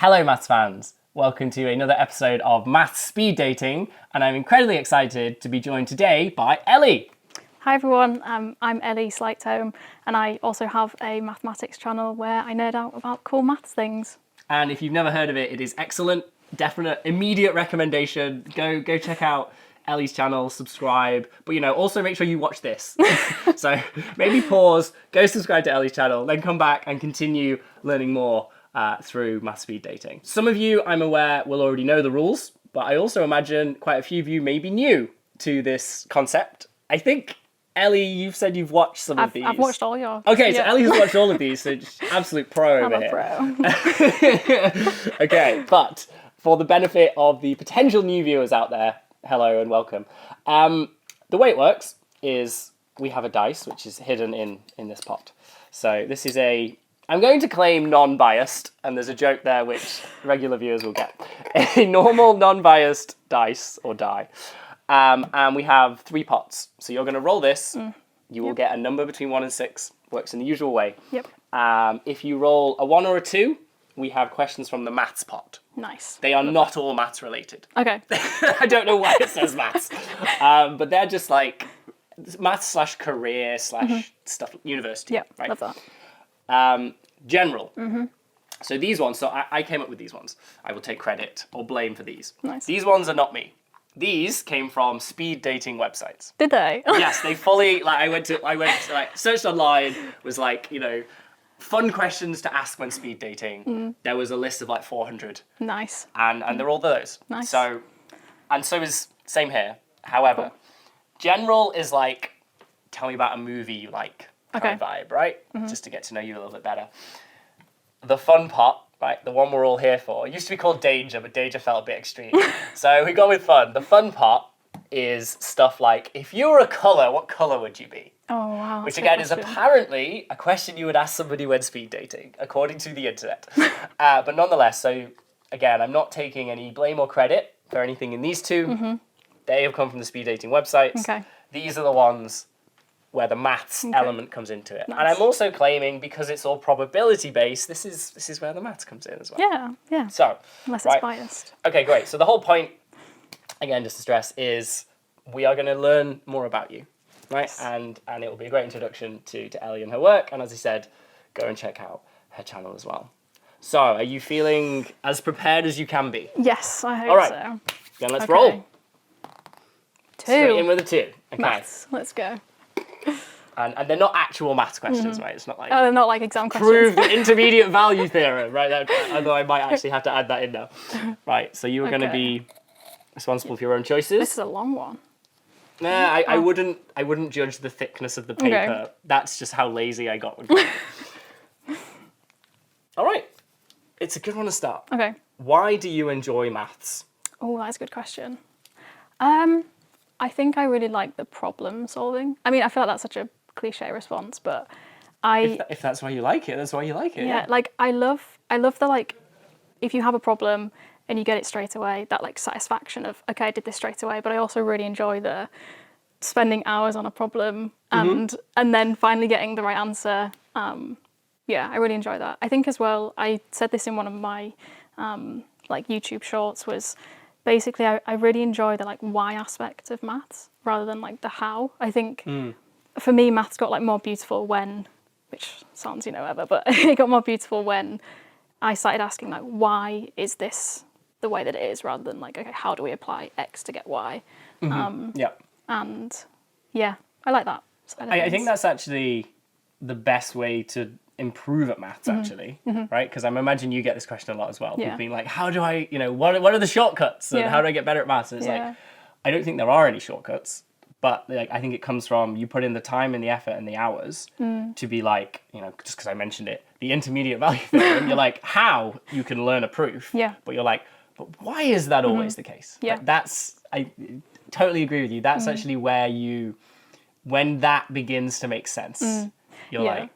Hello maths fans, welcome to another episode of Maths Speed Dating, and I'm incredibly excited to be joined today by Ellie. Hi everyone, I'm Ellie Slightome, and I also have a mathematics channel where I nerd out about cool maths things. And if you've never heard of it, it is excellent, definite, immediate recommendation. Go check out Ellie's channel, subscribe, but also make sure you watch this. So maybe pause, go subscribe to Ellie's channel, then come back and continue learning more through Maths Speed Dating. Some of you, I'm aware, will already know the rules, but I also imagine quite a few of you may be new to this concept. I think, Ellie, you've said you've watched some of these. I've watched all yours. Okay, so Ellie has watched all of these, so just absolute pro over here. I'm a pro. Okay, but for the benefit of the potential new viewers out there, hello and welcome. The way it works is we have a dice, which is hidden in this pot. So this is I'm going to claim non-biased, and there's a joke there which regular viewers will get. A normal non-biased dice, or die. And we have 3 pots. So you're going to roll this. You will get a number between 1 and 6. Works in the usual way. Yep. If you roll a 1 or a 2, we have questions from the maths pot. Nice. They are not all maths related. Okay. I don't know why it says maths. But they're just like maths / career / stuff, university. Yeah, right? love that. General. So these ones, so I came up with these ones. I will take credit or blame for these. Nice. These ones are not me. These came from speed dating websites. Did they? Yes, they fully, I went to searched online, was fun questions to ask when speed dating. There was a list of 400. Nice. And they're all those. Nice. So is same here. However, general is tell me about a movie you like kind of vibe, right? Just to get to know you a little bit better. The fun pot, right, the one we're all here for, it used to be called danger, but danger felt a bit extreme. So we go with fun. The fun pot is stuff like, if you were a colour, what colour would you be? Oh, wow. Which again is apparently a question you would ask somebody when speed dating, according to the internet. But nonetheless, so again, I'm not taking any blame or credit for anything in these two. They have come from the speed dating websites. Okay. These are the ones where the maths element comes into it. Nice. And I'm also claiming, because it's all probability based, this is where the maths comes in as well. Yeah. So, Unless right. it's biased. Okay, great. So the whole point, again, just to stress, is we are going to learn more about you, right? Yes. And it will be a great introduction to Ellie and her work. And as I said, go and check out her channel as well. So, are you feeling as prepared as you can be? Yes, I hope All right. so. Then let's roll. 2. Straight in with a 2. Okay. Maths. Let's go. And they're not actual maths questions, right? It's not Oh, they're not like exam questions. prove the intermediate value theorem, right? Although I might actually have to add that in now. Right, so you are going to be responsible for your own choices. This is a long one. Nah, I wouldn't judge the thickness of the paper. Okay. That's just how lazy I got with it. All right, it's a good one to start. Okay. Why do you enjoy maths? Oh, that's a good question. I think I really like the problem solving. I mean, I feel like that's such a cliche response, but If that's why you like it, that's why you like it. yeah, I love the if you have a problem and you get it straight away, that satisfaction of, okay, I did this straight away. But I also really enjoy the spending hours on a problem and then finally getting the right answer. Yeah, I really enjoy that. I think as well, I said this in one of my YouTube shorts, was basically I really enjoy the why aspect of maths rather than the how. I think for me, maths got more beautiful which sounds whatever, but it got more beautiful when I started asking why is this the way that it is, rather than okay, how do we apply X to get Y? Yeah. And yeah, I like that. I think that's actually the best way to improve at maths, actually, right? Because I'm imagining you get this question a lot as well. Yeah. People being like, how do I, what are the shortcuts? And how do I get better at maths? And it's I don't think there are any shortcuts, but I think it comes from you put in the time and the effort and the hours to be just because I mentioned it, the intermediate value theorem, you're how you can learn a proof. Yeah. But you're but why is that always the case? Yeah. I totally agree with you. That's actually where when that begins to make sense, you're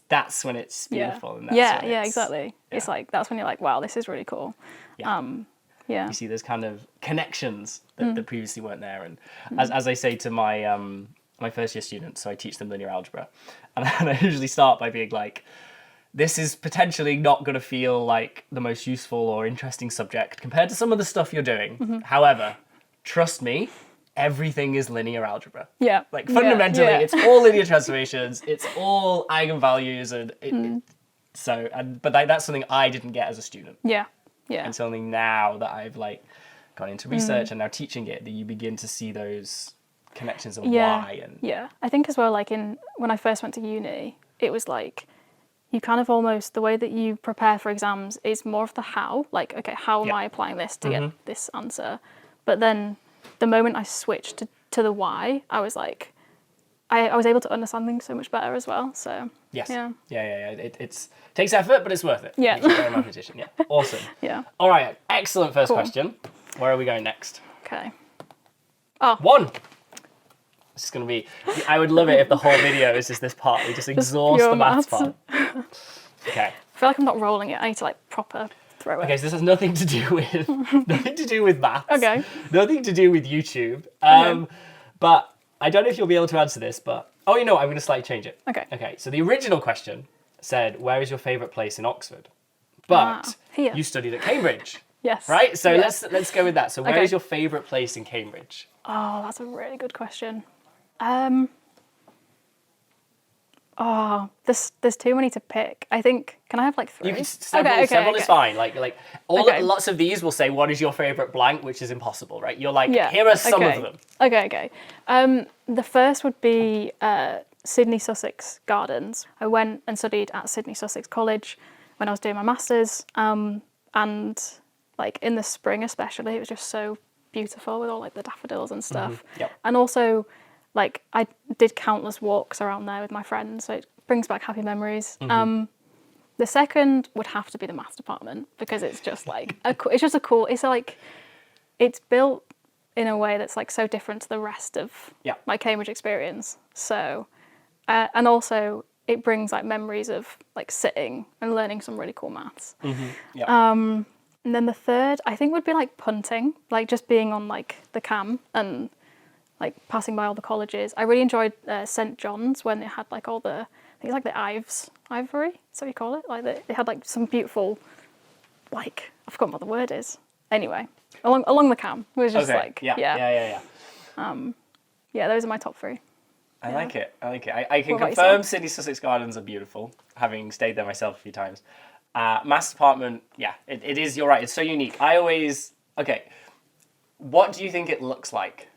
that's when it's beautiful. And that's when exactly. Yeah. It's that's when you're wow, this is really cool. Yeah. You see those kind of connections that previously weren't there. And as I say to my first year students, so I teach them linear algebra, and I usually start by being this is potentially not going to feel like the most useful or interesting subject compared to some of the stuff you're doing. However, trust me, everything is linear algebra. Yeah. Like fundamentally, Yeah. it's all linear transformations. It's all eigenvalues, but that's something I didn't get as a student. Yeah. Yeah. And something now that I've like gone into research and now teaching it, that you begin to see those connections and why. And yeah, I think as well, like when I first went to uni, it was like you kind of almost, the way that you prepare for exams is more of the how, like, okay, how am I applying this to get this answer? But then the moment I switched to the why, I was like, I was able to understand things so much better as well. So yes, yeah. It takes effort, but it's worth it. Yeah. You're a mathematician. Yeah, awesome. Yeah. All right, excellent first question. Where are we going next? Okay. One. This is going to be, I would love it if the whole video is just this part. We just exhaust pure the maths maths. part. Okay. I feel like I'm not rolling it. I need to like proper throw it. Okay, so this has nothing to do with maths. Okay. Nothing to do with YouTube. But I don't know if you'll be able to answer this, but I'm going to slightly change it. Okay. Okay, so the original question said, where is your favourite place in Oxford? But here. you studied at Cambridge. Yes. Right? So Yeah. let's go with that. So where is your favourite place in Cambridge? Oh, that's a really good question. There's too many to pick. I think, can I have like 3? You can several is fine. Like lots of these will say, what is your favourite blank, which is impossible, right? You're like, here are some of them. Okay. The first would be Sydney Sussex Gardens. I went and studied at Sydney Sussex College when I was doing my masters, and like in the spring especially, it was just so beautiful with all like the daffodils and stuff. Yep. And also, like I did countless walks around there with my friends, so it brings back happy memories. The second would have to be the maths department, because it's just like it's built in a way that's like so different to the rest of my Cambridge experience. So, and also it brings like memories of like sitting and learning some really cool maths. And then the third, I think, would be like punting, like just being on like the cam and like passing by all the colleges. I really enjoyed St John's when it had like all the, I think it's like the ivory, is that what you call it? Like they had like some beautiful, like, I've forgotten what the word is. Anyway, along the cam, it was just Yeah, those are my top 3. I like it. I can What about confirm yourself? Sydney Sussex Gardens are beautiful, having stayed there myself a few times. Maths department, it is, you're right, it's so unique. What do you think it looks like?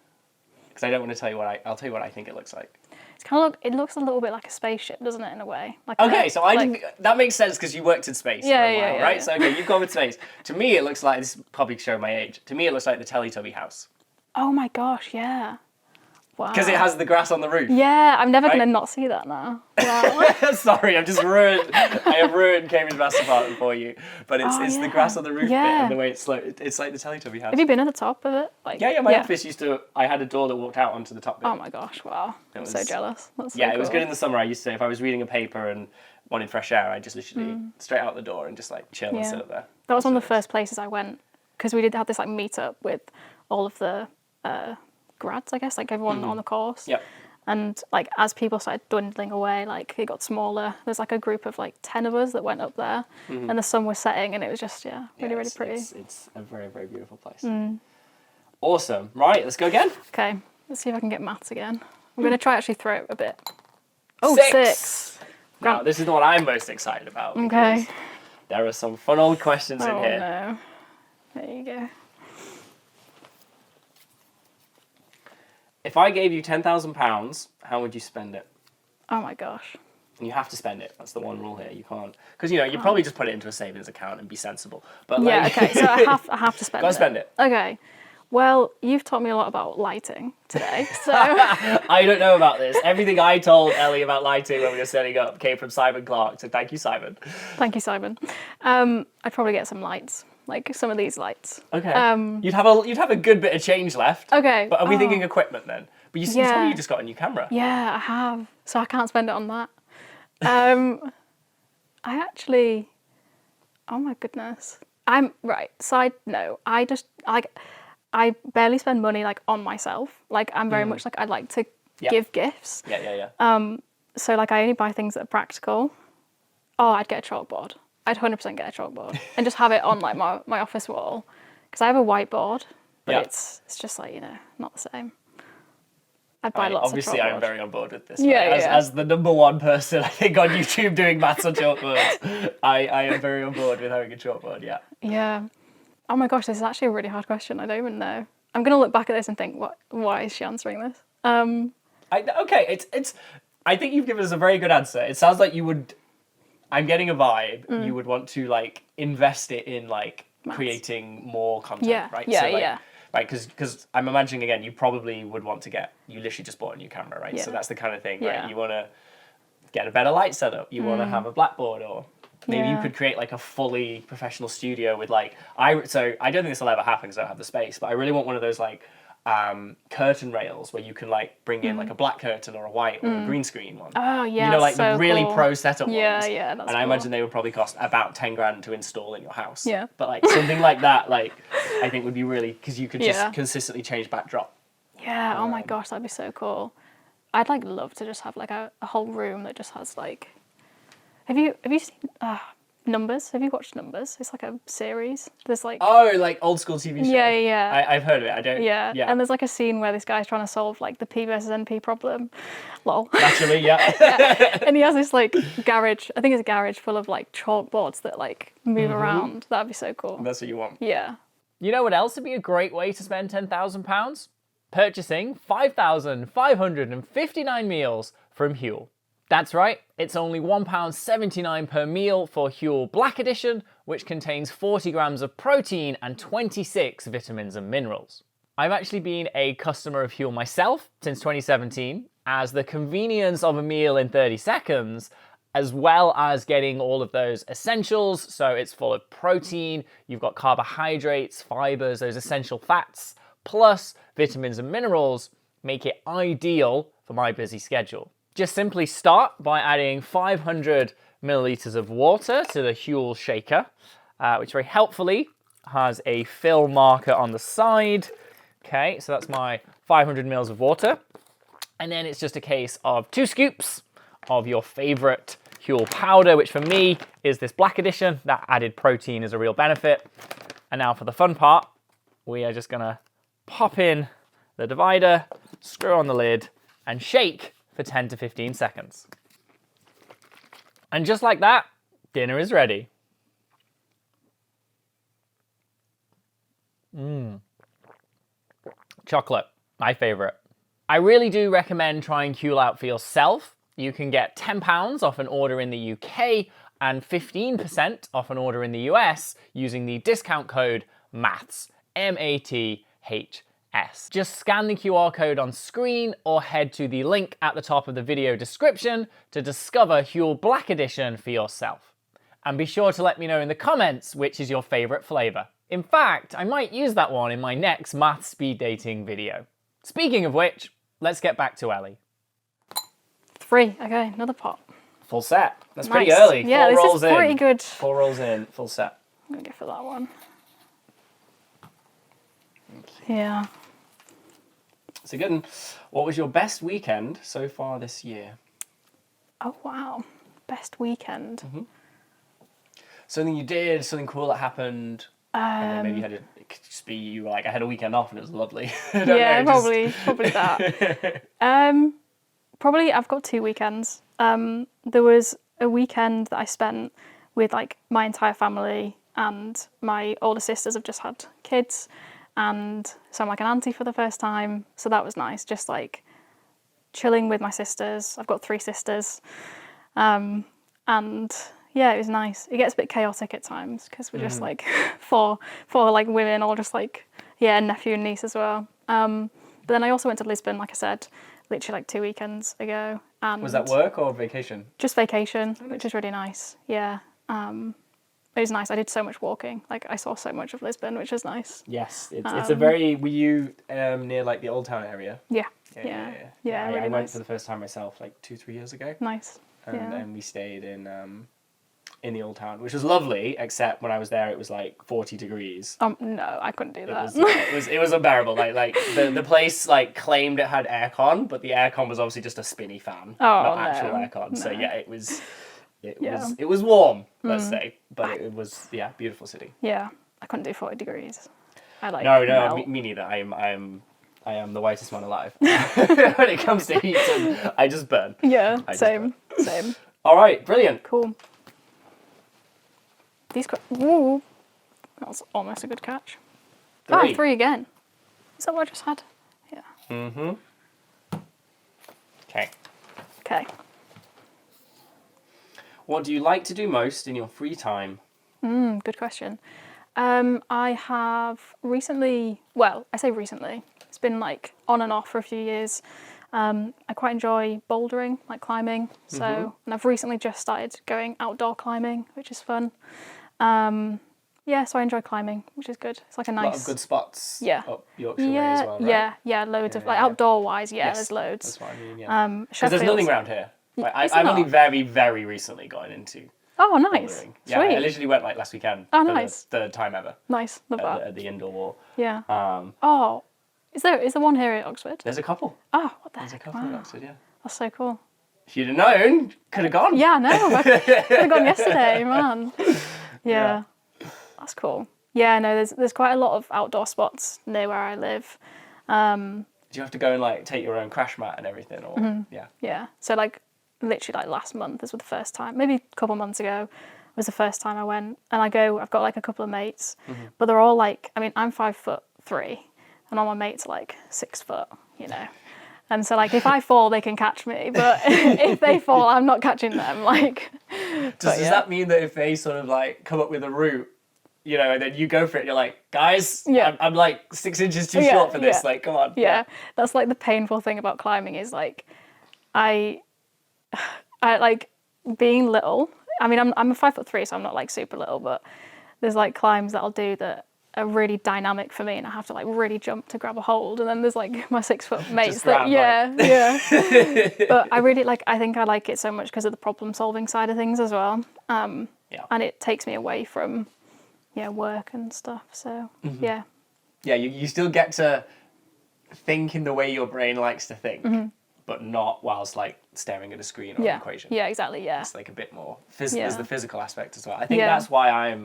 Because I don't want to tell you I'll tell you what I think it looks like. It's kind of it looks a little bit like a spaceship, doesn't it, in a way? Like That makes sense because you worked in space for a while, right? Yeah. So you've gone with space. To me, it looks like, this is probably showing my age, to me it looks like the Teletubby house. Oh my gosh, yeah. Wow. Because it has the grass on the roof. Yeah, I'm never going to not see that now. Wow. Sorry, I have ruined Cambridge Maths Department for you. But it's the grass on the roof bit and the way it's like the Teletubby house. Have you been at the top of it? Like, My office I had a door that walked out onto the top bit. Oh my gosh, wow. I'm so jealous. That's so it was cool. good in the summer. I used to, if I was reading a paper and wanted fresh air, I'd just literally straight out the door and just like chill and sit up there. That was one of the first places I went, because we did have this like meet up with all of the grads, I guess, like everyone on the course. Yep. And like as people started dwindling away, like it got smaller. There's like a group of like 10 of us that went up there, and the sun was setting, and it was just really pretty. It's a very, very beautiful place. Awesome. Right, let's go again. Okay, let's see if I can get maths again. I'm going to try actually throw it a bit. Oh, 6. 6. Now, this is the one I'm most excited about. Okay. There are some fun old questions in here. No. There you go. If I gave you £10,000, how would you spend it? Oh my gosh. And you have to spend it. That's the one rule here. You can't, because you probably just put it into a savings account and be sensible. But okay. So I have to spend it. Go spend it. Okay. Well, you've taught me a lot about lighting today, so I don't know about this. Everything I told Ellie about lighting when we were setting up came from Simon Clark. So thank you, Simon. Thank you, Simon. I'd probably get some lights, like some of these lights. Okay. You'd have a good bit of change left. Okay. But are we thinking equipment then? But you told me you just got a new camera. Yeah, I have. So I can't spend it on that. I actually. Oh my goodness. Side note. I barely spend money like on myself. Like I'm very much like I like to give gifts. Yeah. So like I only buy things that are practical. Oh, I'd get a chalkboard. I'd 100% get a chalkboard and just have it on like my office wall, because I have a whiteboard, but it's just like, you know, not the same. I'd buy lots obviously, of chalkboard. I'm very on board with this. Yeah, right? yeah. As the number one person, I think, on YouTube doing maths on chalkboards, I am very on board with having a chalkboard, yeah. Yeah. Oh my gosh, this is actually a really hard question. I don't even know. I'm going to look back at this and think, why is she answering this? I think you've given us a very good answer. It sounds like you would, I'm getting a vibe, you would want to, like, invest it in, like, Maths. Creating more content, Yeah, right? yeah, so, like, yeah. Right, because I'm imagining, again, you probably would want to you literally just bought a new camera, right? Yeah. So that's the kind of thing, Yeah. right? You want to get a better light setup, you want to have a blackboard, or maybe you Yeah. could create, like, a fully professional studio with, like, I don't think this will ever happen because I don't have the space, but I really want one of those, like, curtain rails where you can, like, bring in, like, a black curtain or a white or a green screen one. Oh, yeah. You know, like so the really cool. pro setup Yeah, ones. yeah, that's And I cool. imagine they would probably cost about 10 grand to install in your house. Yeah. But, like, something like that, like, I think would be really, because you could just Yeah. consistently change backdrop. Yeah, oh my gosh, that'd be so cool. I'd like love to just have like a whole room that just has like. Have you seen Numbers? Have you watched Numbers? It's like a series. There's like. Oh, like old school TV show. Yeah. I've heard of it. I don't. Yeah. Yeah. And there's like a scene where this guy's trying to solve like the P versus NP problem. Lol. Naturally, yeah. And he has this like garage. I think it's a garage full of like chalkboards that like move around. That'd be so cool. That's what you want. Yeah. You know what else would be a great way to spend £10,000? Purchasing 5,559 meals from Huel. That's right, it's only £1.79 per meal for Huel Black Edition, which contains 40 grams of protein and 26 vitamins and minerals. I've actually been a customer of Huel myself since 2017, as the convenience of a meal in 30 seconds, as well as getting all of those essentials. So it's full of protein, you've got carbohydrates, fibers, those essential fats, plus vitamins and minerals, make it ideal for my busy schedule. Just simply start by adding 500 milliliters of water to the Huel shaker, which very helpfully has a fill marker on the side. Okay, so that's my 500 mils of water. And then it's just a case of 2 scoops of your favorite Huel powder, which for me is this Black Edition. That added protein is a real benefit. And now for the fun part, we are just gonna pop in the divider, screw on the lid, and shake for 10 to 15 seconds. And just like that, dinner is ready. Chocolate, my favorite. I really do recommend trying Huel out for yourself. You can get £10 off an order in the UK and 15% off an order in the US using the discount code MATHS, M-A-T-H-S. Just scan the QR code on screen or head to the link at the top of the video description to discover Huel Black Edition for yourself. And be sure to let me know in the comments which is your favourite flavour. In fact, I might use that one in my next math speed dating video. Speaking of which, let's get back to Ellie. 3. Okay, another pot. Full set. That's Nice. pretty early. Yeah, 4 this rolls is pretty in. good. 4 rolls in, full set. I'm gonna go for that one. Yeah. It's a good one. What was your best weekend so far this year? Oh wow. Best weekend. Something you did, something cool that happened. And then maybe you had it could just be you were like, I had a weekend off and it was lovely. I don't Yeah, know, just- probably that. Probably I've got 2 weekends. There was a weekend that I spent with like my entire family, and my older sisters have just had kids, and so I'm like an auntie for the first time. So that was nice, just like chilling with my sisters. I've got 3 sisters, and yeah, it was nice. It gets a bit chaotic at times because we're just like four like women, all just like nephew and niece as well. But then I also went to Lisbon, like I said, literally like 2 weekends ago. And Was that work or vacation? just vacation, which is really nice. Yeah. It was nice. I did so much walking. Like I saw so much of Lisbon, which was nice. Yes, it's a very. Were you near like the Old Town area? Yeah. Yeah, really I went nice. for the first time myself like 2-3 years ago, Nice. and we stayed in the Old Town, which was lovely. Except when I was there, it was like 40 degrees. No, I couldn't do that. It was unbearable. Like the place like claimed it had aircon, but the aircon was obviously just a spinny fan, not actual aircon. So yeah, it was Yeah. it was warm, let's say, but it was beautiful city. Yeah, I couldn't do 40 degrees. I like No, melt. me neither. I am the whitest man alive when it comes to heat. And I just burn. Yeah, I just same. All right, brilliant. Cool. Ooh, that was almost a good catch. 3. 3 again. Is that what I just had? Yeah. Mm-hmm. Okay. Okay. What do you like to do most in your free time? Good question. I have recently, well, I say recently, it's been like on and off for a few years. I quite enjoy bouldering, like climbing. So, and I've recently just started going outdoor climbing, which is fun. Yeah, so I enjoy climbing, which is good. It's like a nice. A lot of good spots. Yeah. Up Yorkshire way as well, right? Yeah, loads of like outdoor wise. Yeah, Yes, there's loads. That's what I mean. Yeah. Because there's Sheffield's- nothing around here. Like, Is there I've only not? very, very recently gotten into Oh, nice. bouldering. Sweet. Yeah, I literally went like last weekend. Oh, for nice. the third time ever Nice. Love that. at the indoor wall. Yeah. Um, Oh, is there one here at Oxford? there's a couple. Oh, what the There's a heck? couple Wow. in Oxford, yeah. That's so cool. If you'd have known, could have gone. Yeah, no, I could have gone yesterday, man. Yeah. That's cool. Yeah, no, there's quite a lot of outdoor spots near where I live. Do you have to go and like take your own crash mat and everything, or yeah? Yeah. So like literally like last month was the first time, maybe a couple months ago was the first time I went, and I've got like a couple of mates, but they're all like, I mean, I'm 5'3", and all my mates are like 6 foot, you know. And so like if I fall, they can catch me, but if they fall, I'm not catching them. Like, Does that mean that if they sort of like come up with a route, you know, and then you go for it, you're like, guys, Yeah. I'm like 6 inches too Yeah, short for this. yeah. Like, come on. Yeah, that's like the painful thing about climbing is like, I like being little. I mean, I'm a 5'3", so I'm not like super little, but there's like climbs that I'll do that are really dynamic for me, and I have to like really jump to grab a hold. And then there's like my 6 foot mates that, grab, yeah. But I really I think I like it so much because of the problem solving side of things as well. And it takes me away from, work and stuff. So yeah. Yeah, you still get to think in the way your brain likes to think, but not whilst like staring at a screen or an equation. Yeah, exactly. Yeah. It's like a bit more. There's the physical aspect as well. I think Yeah. that's why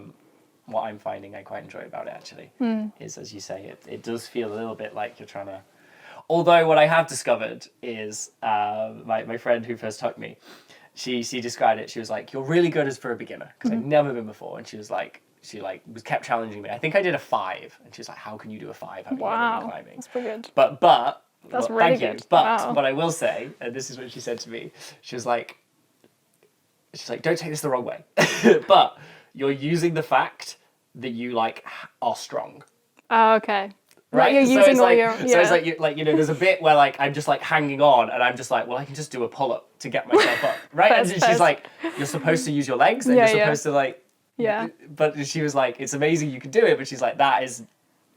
what I'm finding I quite enjoy about it actually is, as you say, it does feel a little bit like you're trying to. Although what I have discovered is my friend who first took me, she described it. She was like, "You're really good as for a beginner," because I'd never been before, and she was kept challenging me. I think I did a 5, and she was like, "How can you do a 5? Having never been climbing?" That's pretty good. But That's well, really thank you. good. But Wow. what I will say, and this is what she said to me, she's like, "Don't take this the wrong way, but you're using the fact that you like are strong." Oh, okay. Right, Like you're using all your. Yeah. So it's like there's a bit where like I'm just like hanging on, and I'm just like, well, I can just do a pull up to get myself up, right? And First. she's like, you're supposed to use your legs, and Yeah, you're yeah. supposed to like. Yeah. But she was like, it's amazing you can do it, but she's like,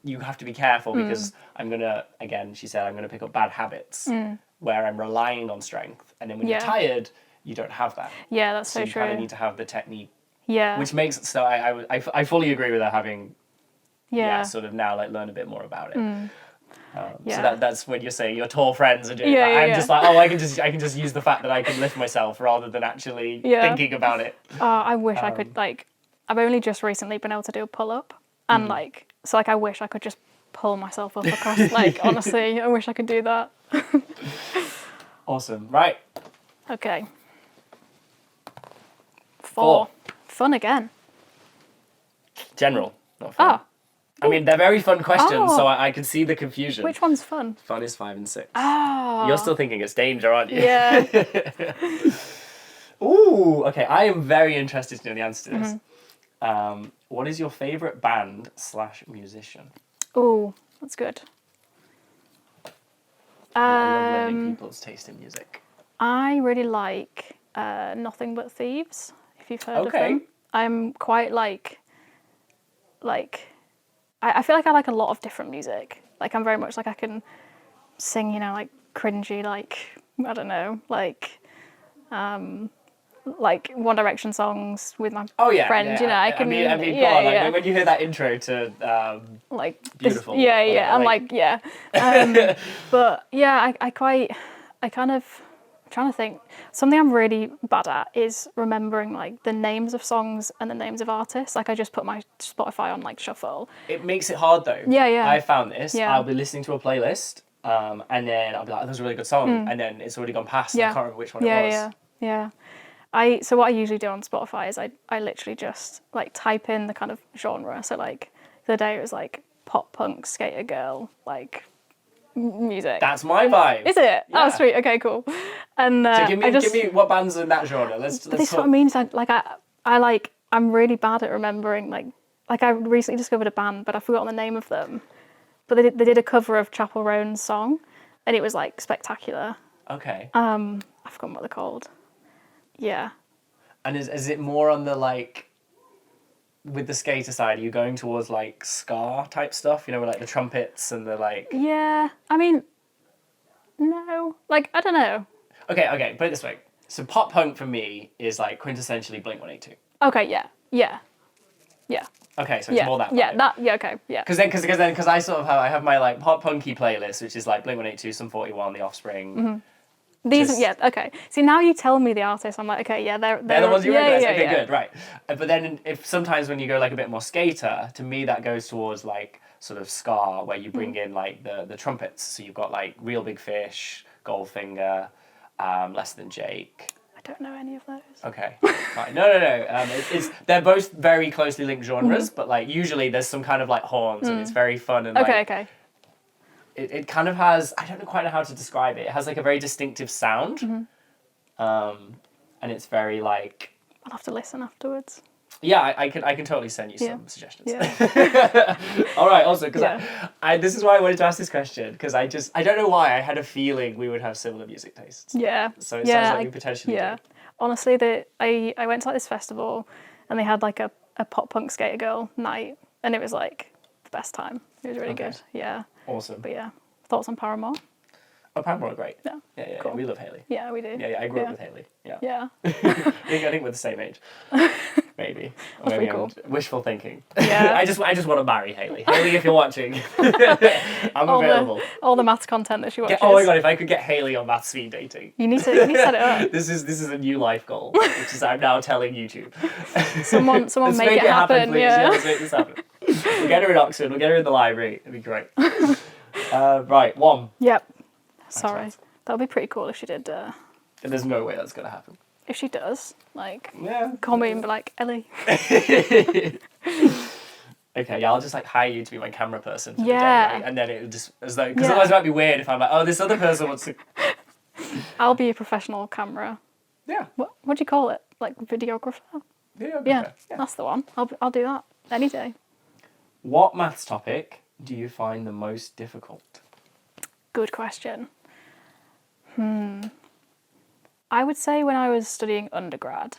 you have to be careful because she said, I'm gonna pick up bad habits where I'm relying on strength, and then when you're tired, you don't have that. Yeah, that's So so you true. kind of need to have the technique, Yeah. which makes so I fully agree with her having yeah. sort of now like learn a bit more about it. Yeah. So that's when you're saying your tall friends are doing Yeah, that. yeah, I'm yeah. just like, I can just use the fact that I can lift myself rather than actually thinking about it. Oh, I wish I could like. I've only just recently been able to do a pull up, and like, so like I wish I could just pull myself up across. Like honestly, I wish I could do that. Awesome. Right. Okay. 4. Fun again. General, not fun. Oh, I mean, they're very fun questions, Oh. so I can see the confusion. which one's fun? Fun is 5 and 6. Oh. You're still thinking it's danger, aren't you? Yeah. Ooh, okay. I am very interested to know the answer to this. Mm-hmm. What is your favourite band / musician? Oh, that's good. I love learning people's taste in music. I really like Nothing But Thieves, if you've heard of Okay. them. I'm quite like I feel like I like a lot of different music. Like I'm very much like I can sing, like cringy, like I don't know, like One Direction songs with my friends. Yeah. I can. I mean, yeah, go on, like, yeah. when you hear that intro to Like Beautiful. yeah, yeah. I'm like- like yeah. But yeah, I kind of trying to think. Something I'm really bad at is remembering like the names of songs and the names of artists. Like I just put my Spotify on like shuffle. It makes it hard though. Yeah. I found this. Yeah. I'll be listening to a playlist, and then I'll be like, "That was a really good song," and then it's already gone past. And I can't remember which one it was. Yeah. So what I usually do on Spotify is I literally just like type in the kind of genre. So like the other day it was like pop punk skater girl like music. That's my vibe. Is it? Yeah. Oh, sweet. Okay, cool. And So give me what bands in that genre. Let's this is talk. what I mean. Is I'm really bad at remembering like I recently discovered a band, but I've forgotten the name of them. But they did a cover of Chapel Roan's song, and it was like spectacular. Okay. I've forgotten what they're called. Yeah. And is it more on the like, with the skater side? Are you going towards like ska type stuff? You know, with like the trumpets and the like. Yeah. I mean, no. Like I don't know. Okay. Put it this way. So pop punk for me is like quintessentially Blink-182. Okay. Yeah. Okay, so it's more that. Yeah. vibe. Okay. Yeah. Because I sort of have my like pop punky playlist, which is like Blink-182, Sum 41, The Offspring. Mm-hmm. These, Just- okay. See, now you tell me the artist, I'm like, okay, yeah, they're the ones you recognise. Okay, yeah. good, right. But then if sometimes when you go like a bit more skater, to me that goes towards like sort of ska, where you bring in like the trumpets. So you've got like Real Big Fish, Goldfinger, Less Than Jake. I don't know any of those. Okay, fine. No. They're both very closely linked genres, but like usually there's some kind of like horns, and it's very fun and like. Okay. It kind of has, I don't quite know how to describe it. It has like a very distinctive sound. And it's very like, I'll have to listen afterwards. yeah, I can totally send you some suggestions. Yeah. All right, also, because I this is why I wanted to ask this question, because I don't know why, I had a feeling we would have similar music tastes. Yeah. So it sounds like we potentially Yeah. do. Honestly, I went to like this festival and they had like a pop punk skater girl night and it was like the best time. It was really good. Yeah. Awesome. But yeah. Thoughts on Paramore? Oh, Paramore are great. Yeah. Cool. We love Hayley. Yeah, we do. Yeah, I grew up with Hayley. Yeah. Yeah. I think we're the same age. Maybe. Or That's maybe pretty cool. Wishful thinking. Yeah. I just want to marry Hayley. Hayley, if you're watching, I'm available. All the maths content that she watches. Oh my god, if I could get Hayley on math speed dating. You need to set it up. This is a new life goal, which is I'm now telling YouTube. Someone Let's make it happen. please. Yeah. Let's make this happen. We'll get her in Oxford. We'll get her in the library. It'd be great. Right, one. Yep. Sorry. Excellent. That would be pretty cool if she did. And there's no way that's gonna happen. If she does, like, Yeah. call me and be like, Ellie. Okay, yeah, I'll just like hire you to be my camera person for the Yeah. day, right? And then it would just as though because otherwise it might be weird if I'm like, oh, this other person wants to. I'll be a professional camera. Yeah. What do you call it? Like videographer? Yeah. Yeah, that's the one. I'll do that any day. What maths topic do you find the most difficult? Good question. I would say when I was studying undergrad,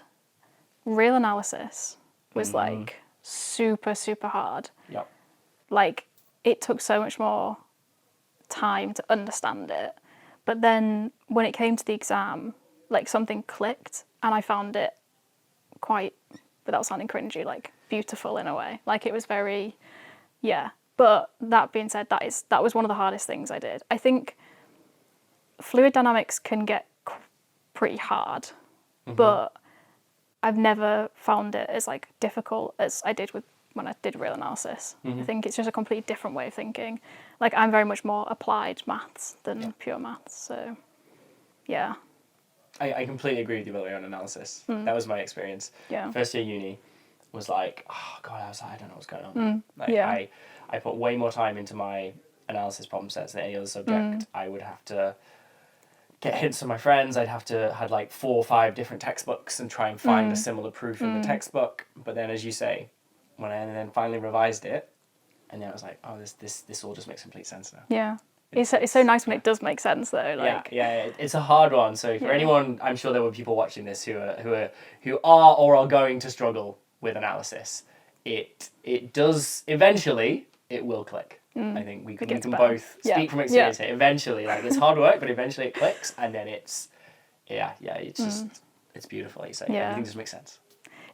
real analysis was like super, super hard. Yep. Like it took so much more time to understand it. But then when it came to the exam, like something clicked and I found it quite, without sounding cringy, like beautiful in a way. Like it was very, yeah. But that being said, that was one of the hardest things I did. I think fluid dynamics can get pretty hard, but I've never found it as like difficult as I did when I did real analysis. I think it's just a completely different way of thinking. Like I'm very much more applied maths than pure maths. So, yeah. I completely agree with you about your own analysis. That was my experience. Yeah. First year uni was like, oh god, I don't know what's going on. Like Yeah. I put way more time into my analysis problem sets than any other subject. I would have to get hints from my friends. I'd have to had like 4 or 5 different textbooks and try and find a similar proof in the textbook. But then, as you say, when I then finally revised it, and then I was like, oh, this all just makes complete sense now. Yeah. It's so nice when it does make sense though. Like Yeah, it's a hard one. So for Yeah. anyone, I'm sure there were people watching this who are or are going to struggle with analysis. It does eventually. It will click. I think we can gets better. both Yeah. speak from experience here. Eventually, like it's hard work, but eventually it clicks, and then it's just it's beautiful. You say everything just makes sense.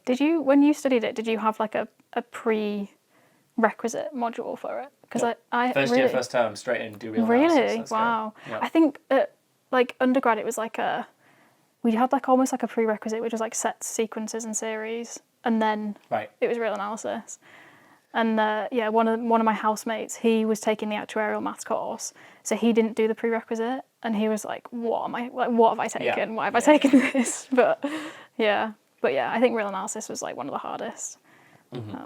Did you, when you studied it, did you have like a prerequisite module for it? Because I First really, year, first term, straight in, do real analysis. Really? Let's go. Wow. Yeah. I think like undergrad it was like a we had like almost like a prerequisite, which was like set sequences and series, and then Right. it was real analysis. And yeah, one of my housemates, he was taking the actuarial maths course, so he didn't do the prerequisite, and he was like, "What have I taken? Yeah. Why have I taken this?" But yeah, I think real analysis was like one of the hardest.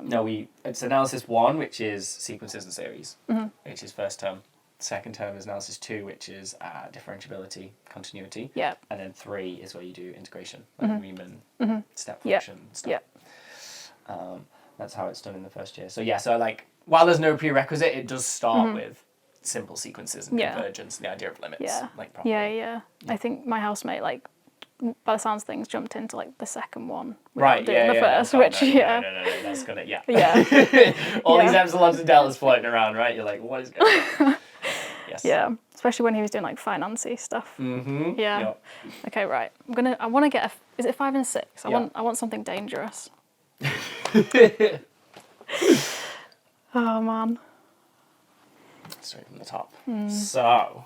No, it's analysis 1, which is sequences and series, which is first term. Second term is analysis 2, which is differentiability, continuity. Yeah. And then 3 is where you do integration, like Riemann, step Yeah. function stuff. Yeah. That's how it's done in the first year. So yeah, so like while there's no prerequisite, it does start with simple sequences and convergence and the idea of limits. Yeah. Like properly. Yeah. I think my housemate, like, by the sounds of things, jumped into like the second one without Right, doing the first, which no, that's gonna, yeah. All these Yeah. epsilons and deltas floating around, right? You're like, what is going on? Yes. Yeah, especially when he was doing like financy stuff. Mm-hmm. Yeah. Yep. Okay, right. I want to get is it 5 and 6? Yeah. I want something dangerous. Oh man. Straight from the top. So,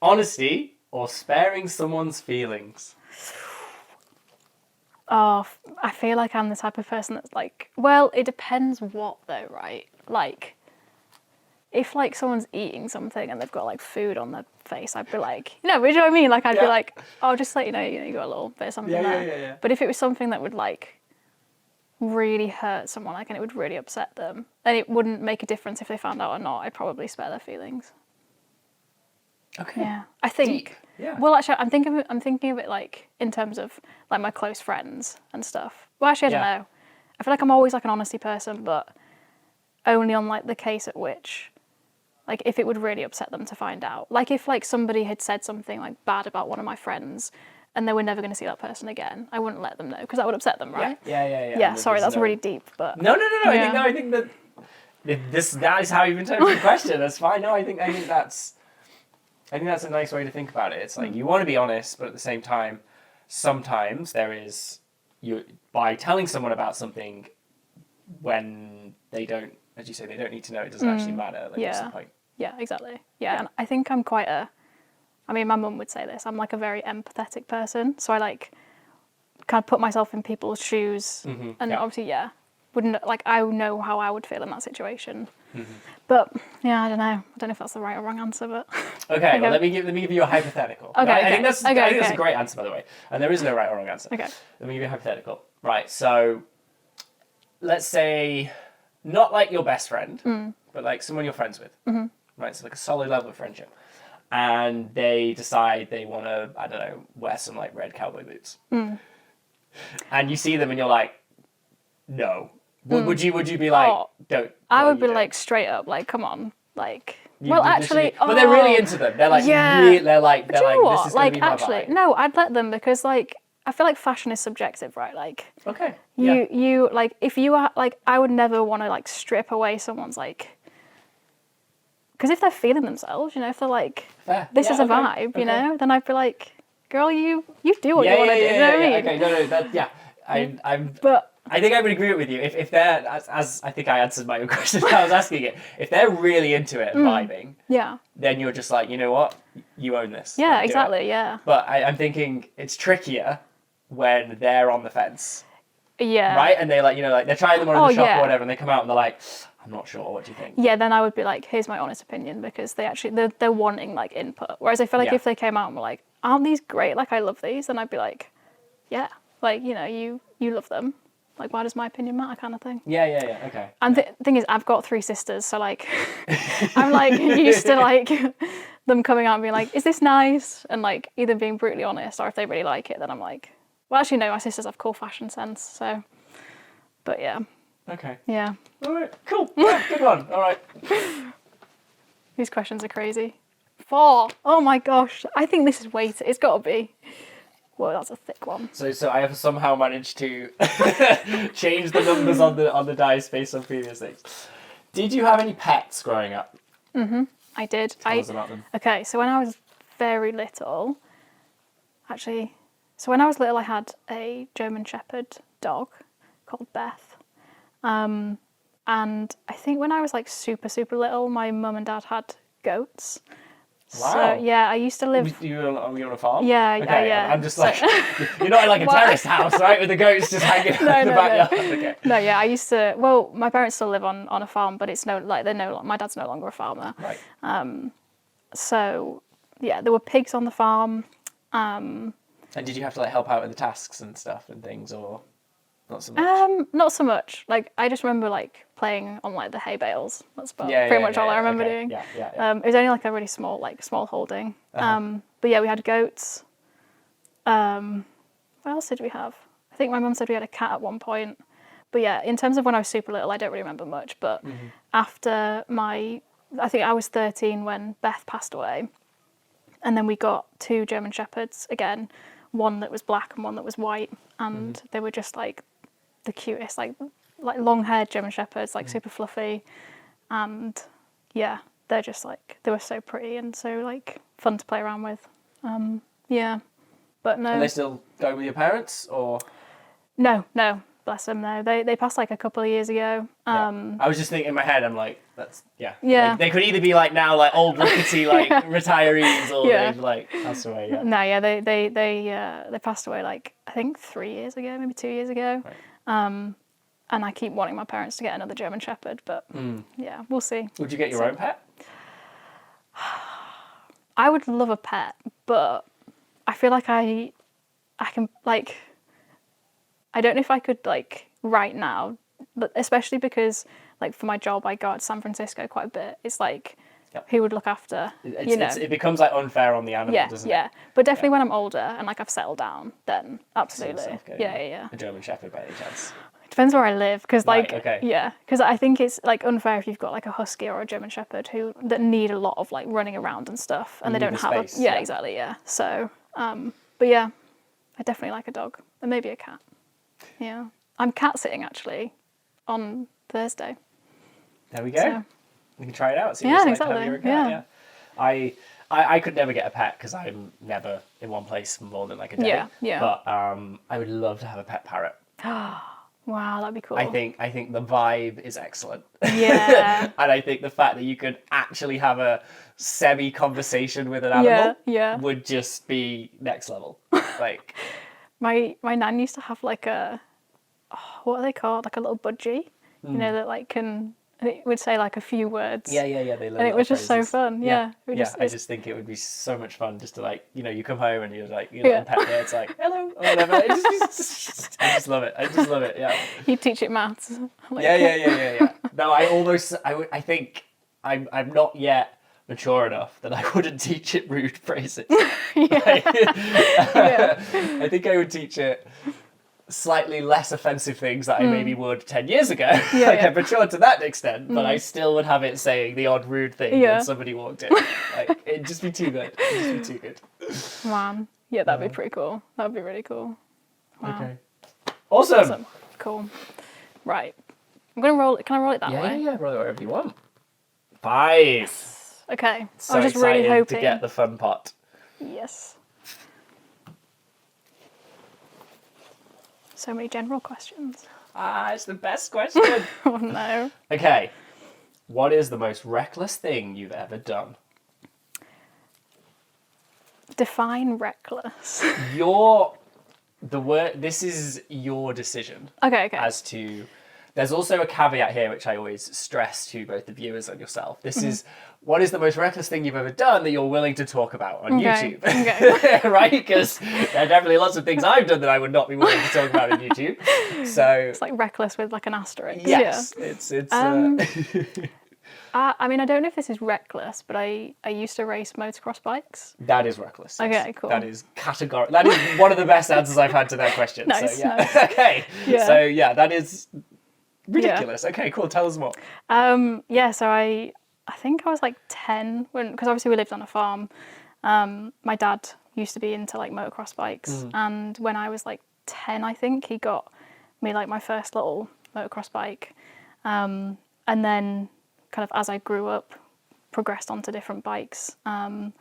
honesty or sparing someone's feelings? Oh, I feel like I'm the type of person that's like, well, it depends what though, right? Like, if like someone's eating something and they've got like food on their face, I'd be like, but you know what I mean? Like, I'd be like, oh, just let you know, you got a little bit of something there. Yeah. But if it was something that would like really hurt someone, like, and it would really upset them, and it wouldn't make a difference if they found out or not, I'd probably spare their feelings. Okay. Yeah, I think. Deep. Yeah. Well, actually, I'm thinking of it like in terms of like my close friends and stuff. Well, actually, I don't know. I feel like I'm always like an honesty person, but only on like the case at which, like, if it would really upset them to find out. Like, if like somebody had said something like bad about one of my friends, and they were never going to see that person again, I wouldn't let them know because that would upset them, right? Yeah. Yeah. Sorry, that's really deep, but No. Yeah. I think that that is how you've interpreted the question. That's fine. No, I think that's a nice way to think about it. It's like you want to be honest, but at the same time, sometimes there is by telling someone about something when they don't, as you say, they don't need to know. It doesn't actually matter. Like, what's the point? Yeah, exactly. Yeah, and I think I'm quite I mean, my mum would say this. I'm like a very empathetic person, so I like kind of put myself in people's shoes, and obviously, wouldn't like I know how I would feel in that situation. But yeah, I don't know. I don't know if that's the right or wrong answer, but Okay, well, let me give you a hypothetical. Okay, Right? okay. I think that's Okay. a great answer, by the way, and there is no right or wrong answer. Okay. Let me give you a hypothetical. Right, so let's say not like your best friend, but like someone you're friends with. Right, so like a solid level of friendship. And they decide they want to, I don't know, wear some like red cowboy boots. And you see them and you're like, no. Would you be like, don't? I would be don't. like straight up, like, come on, like. You Well, literally- actually, but they're really into them. They're like, Yeah. they're like, Do you know what? this is going Like, to be my actually, vibe. no, I'd let them because, like, I feel like fashion is subjective, right? Like, Okay. you like, if you are like, I would never want to like strip away someone's like, because if they're feeling themselves, you know, if they're like, Fair. this Yeah, is a okay, vibe, you okay. know, then I'd be like, girl, you do what you want to do. You know what I mean? Okay, no, that, I'm. But I think I would agree with you. If they're, as I think I answered my own question when I was asking it, if they're really into it and vibing, yeah, then you're just like, you know what, you own this. yeah, Like, do it. exactly, yeah, But I'm thinking it's trickier when they're on the fence, yeah, right? And they like, you know, like they're trying them on in the shop yeah. or whatever, and they come out and they're like, I'm not sure. What do you think? Yeah, then I would be like, here's my honest opinion, because they're wanting like input. Whereas I feel like Yeah. if they came out and were like, aren't these great? Like, I love these, then I'd be like, yeah, like, you know, you love them. Like, why does my opinion matter, kind of thing. Yeah. Okay. And the thing is, I've got 3 sisters, so like, I'm like used to like them coming out and being like, is this nice? And like either being brutally honest, or if they really like it, then I'm like, well, actually no, my sisters have cool fashion sense, so. But yeah, Okay. yeah. All right. Cool. Yeah, good one. All right. These questions are crazy. 4. Oh my gosh, I think this is weighted. It's got to be. Whoa, that's a thick one. So I have somehow managed to change the numbers on the dice based on previous things. Did you have any pets growing up? I did. Tell us about them. Okay, so when I was very little, actually, so when I was little, I had a German Shepherd dog called Beth. And I think when I was like super, super little, my mum and dad had goats. Wow. So yeah, I used to live. Were you on a farm? Yeah, Okay, yeah. I'm just like, you're not in like a terraced house, right? With the goats just hanging out in the backyard. Okay. No, yeah, I used to. Well, my parents still live on a farm, but it's my dad's no longer a farmer. Right. So yeah, there were pigs on the farm. And did you have to like help out with the tasks and stuff and things, or not so much? Not so much. Like I just remember like playing on like the hay bales. That's pretty much all I remember doing. Yeah. It was only like a really small holding. But yeah, we had goats. What else did we have? I think my mum said we had a cat at one point. But yeah, in terms of when I was super little, I don't really remember much. But after I think I was 13 when Beth passed away. And then we got 2 German Shepherds again, one that was black and one that was white. And they were just like the cutest, like long-haired German Shepherds, like super fluffy. And yeah, they're just like, they were so pretty and so like fun to play around with. Yeah, but no. Are they still going with your parents, or? No, bless them, no. They passed like a couple of years ago. I was just thinking in my head, I'm like, Yeah. Like, they could either be like now like old rickety like retirees, or they've like passed away. Yeah. No, yeah, they passed away like I think 3 years ago, maybe 2 years ago. Right. And I keep wanting my parents to get another German Shepherd, but yeah, we'll see. Would you get your own pet? I would love a pet, but I feel like I can like, I don't know if I could like right now, but especially because like for my job I go out to San Francisco quite a bit. It's like, who would look after, it becomes like unfair on the animal, doesn't it? Yeah, but definitely when I'm older and like I've settled down, then absolutely. Yeah. A German Shepherd by any chance? It depends where I live, because like, okay. yeah, because I think it's like unfair if you've got like a Husky or a German Shepherd that need a lot of like running around and stuff, and they don't have space, exactly, yeah. So, but yeah, I definitely like a dog and maybe a cat. Yeah, I'm cat sitting actually on Thursday. There we go. So, we can try it out. See yeah, what it's exactly. Like to have your cat. Yeah. I could never get a pet because I'm never in one place more than like a day. Yeah. But I would love to have a pet parrot. Wow, that'd be cool. I think the vibe is excellent. Yeah. And I think the fact that you could actually have a semi-conversation with an animal would just be next level. Like my nan used to have like what are they called? Like a little budgie, you know, that like can. And it would say like a few words. Yeah. They and it was just so fun. Yeah. I just think it would be so much fun just to like, you come home and you're like, pet there, it's like, hello, or whatever. I just love it. Yeah. You teach it maths. Like, Yeah. No, I think I'm not yet mature enough that I wouldn't teach it rude phrases. I think I would teach it slightly less offensive things that I maybe would 10 years ago. I matured to that extent, but I still would have it saying the odd rude thing when somebody walked in. Like, it'd just be too good. Man. Yeah, that'd be pretty cool. That'd be really cool. Wow. Okay. Awesome. Cool. Right. I'm going to roll it. Can I roll it that way? Yeah, roll it wherever you want. 5. Okay. So I was just really hoping to get the fun pot. Yes. So many general questions. It's the best question. Oh no. Okay. What is the most reckless thing you've ever done? Define reckless. This is your decision. Okay. As to, there's also a caveat here which I always stress to both the viewers and yourself. This is, what is the most reckless thing you've ever done that you're willing to talk about on YouTube? Okay. Right? Because there are definitely lots of things I've done that I would not be willing to talk about on YouTube. So it's like reckless with like an asterisk. Yes, yeah. it's. I mean, I don't know if this is reckless, but I used to race motocross bikes. That is reckless. Yes. Okay, cool. That is categorical. That is one of the best answers I've had to that question. Nice, so yeah. nice. Okay. Yeah. So yeah, that is ridiculous. Okay, cool. Tell us more. So I think I was like 10 because obviously we lived on a farm. My dad used to be into like motocross bikes, and when I was like 10, I think he got me like my first little motocross bike, and then kind of as I grew up, progressed onto different bikes, and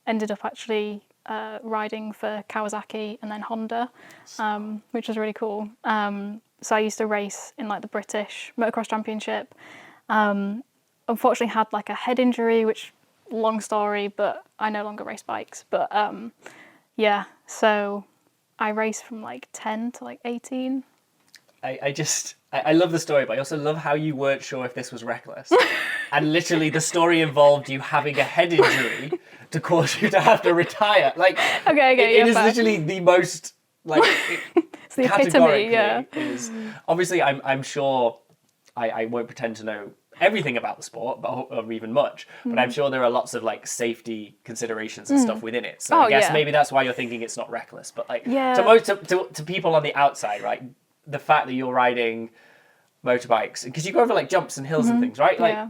ended up actually riding for Kawasaki and then Honda, which was really cool. So I used to race in like the British Motocross Championship. Unfortunately had like a head injury, which long story, but I no longer race bikes. But yeah, so I raced from like 10 to like 18. I love the story, but I also love how you weren't sure if this was reckless. And literally the story involved you having a head injury to cause you to have to retire. Like, Okay, it is literally the most, like, it's the categorically epitome, yeah. is. Obviously, I'm sure I won't pretend to know everything about the sport, or even much, but I'm sure there are lots of like safety considerations and stuff within it. So I guess maybe that's why you're thinking it's not reckless. But like, to people on the outside, right, the fact that you're riding motorbikes, because you go over like jumps and hills and things, right? Like,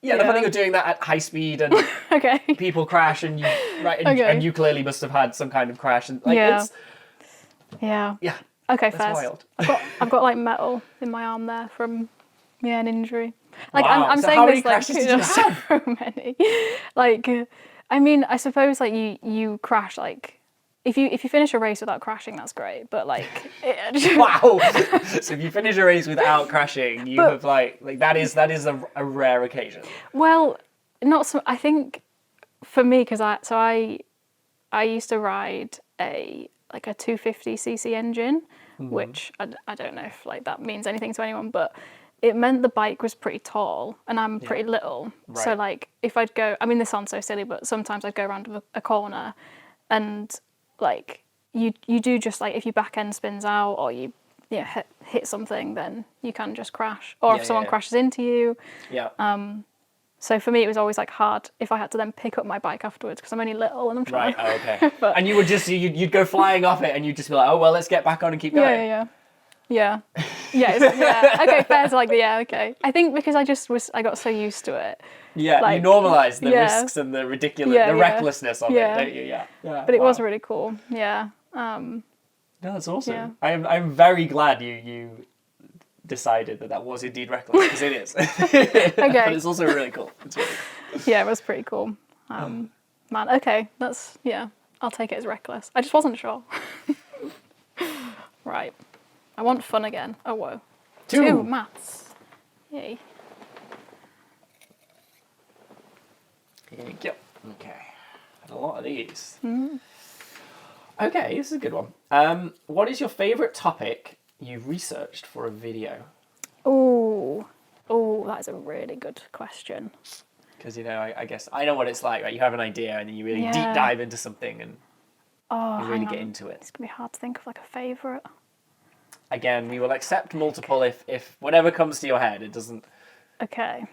the fact that you're doing that at high speed and Okay. people crash and you and you clearly must have had some kind of crash and like it's Yeah. yeah. Okay, That's fair. wild. I've got like metal in my arm there from an injury. Like Wow. I'm So saying how many this like crashes did you have? so many. Like I mean, I suppose like you crash like if you finish a race without crashing, that's great. But like Wow. So if you finish a race without crashing, you have like that is a rare occasion. Well, not so. I think for me, because I used to ride a 250cc engine, which I don't know if like that means anything to anyone, but it meant the bike was pretty tall and I'm pretty little. Right. So like if I'd go, I mean this sounds so silly, but sometimes I'd go around a corner and like you do just like if your back end spins out or you hit something, then you can just crash. Or if someone crashes into you. Yeah. So for me, it was always like hard if I had to then pick up my bike afterwards because I'm only little and I'm trying. Right. Oh, okay. And you would just you'd go flying off it and you'd just be like, oh well, let's get back on and keep going. Yeah. Okay, fair to like okay. I think because I got so used to it. Yeah, like, you normalise the risks and the recklessness of it, don't you? Yeah. But it was really cool. Yeah. No, that's awesome. Yeah. I'm very glad you decided that was indeed reckless, because it is. Okay. But it's also really cool. It's really cool. Yeah, it was pretty cool. Man, okay, that's I'll take it as reckless. I just wasn't sure. Right. I want fun again. Oh whoa. 2 maths. Yay. Yep. Okay. A lot of these. Okay, this is a good one. What is your favourite topic you've researched for a video? Oh, that is a really good question. Because, I guess I know what it's like, right? You have an idea and then you really deep dive into something and you really get into it. It's going to be hard to think of like a favourite. Again, we will accept multiple if whatever comes to your head. It doesn't Okay.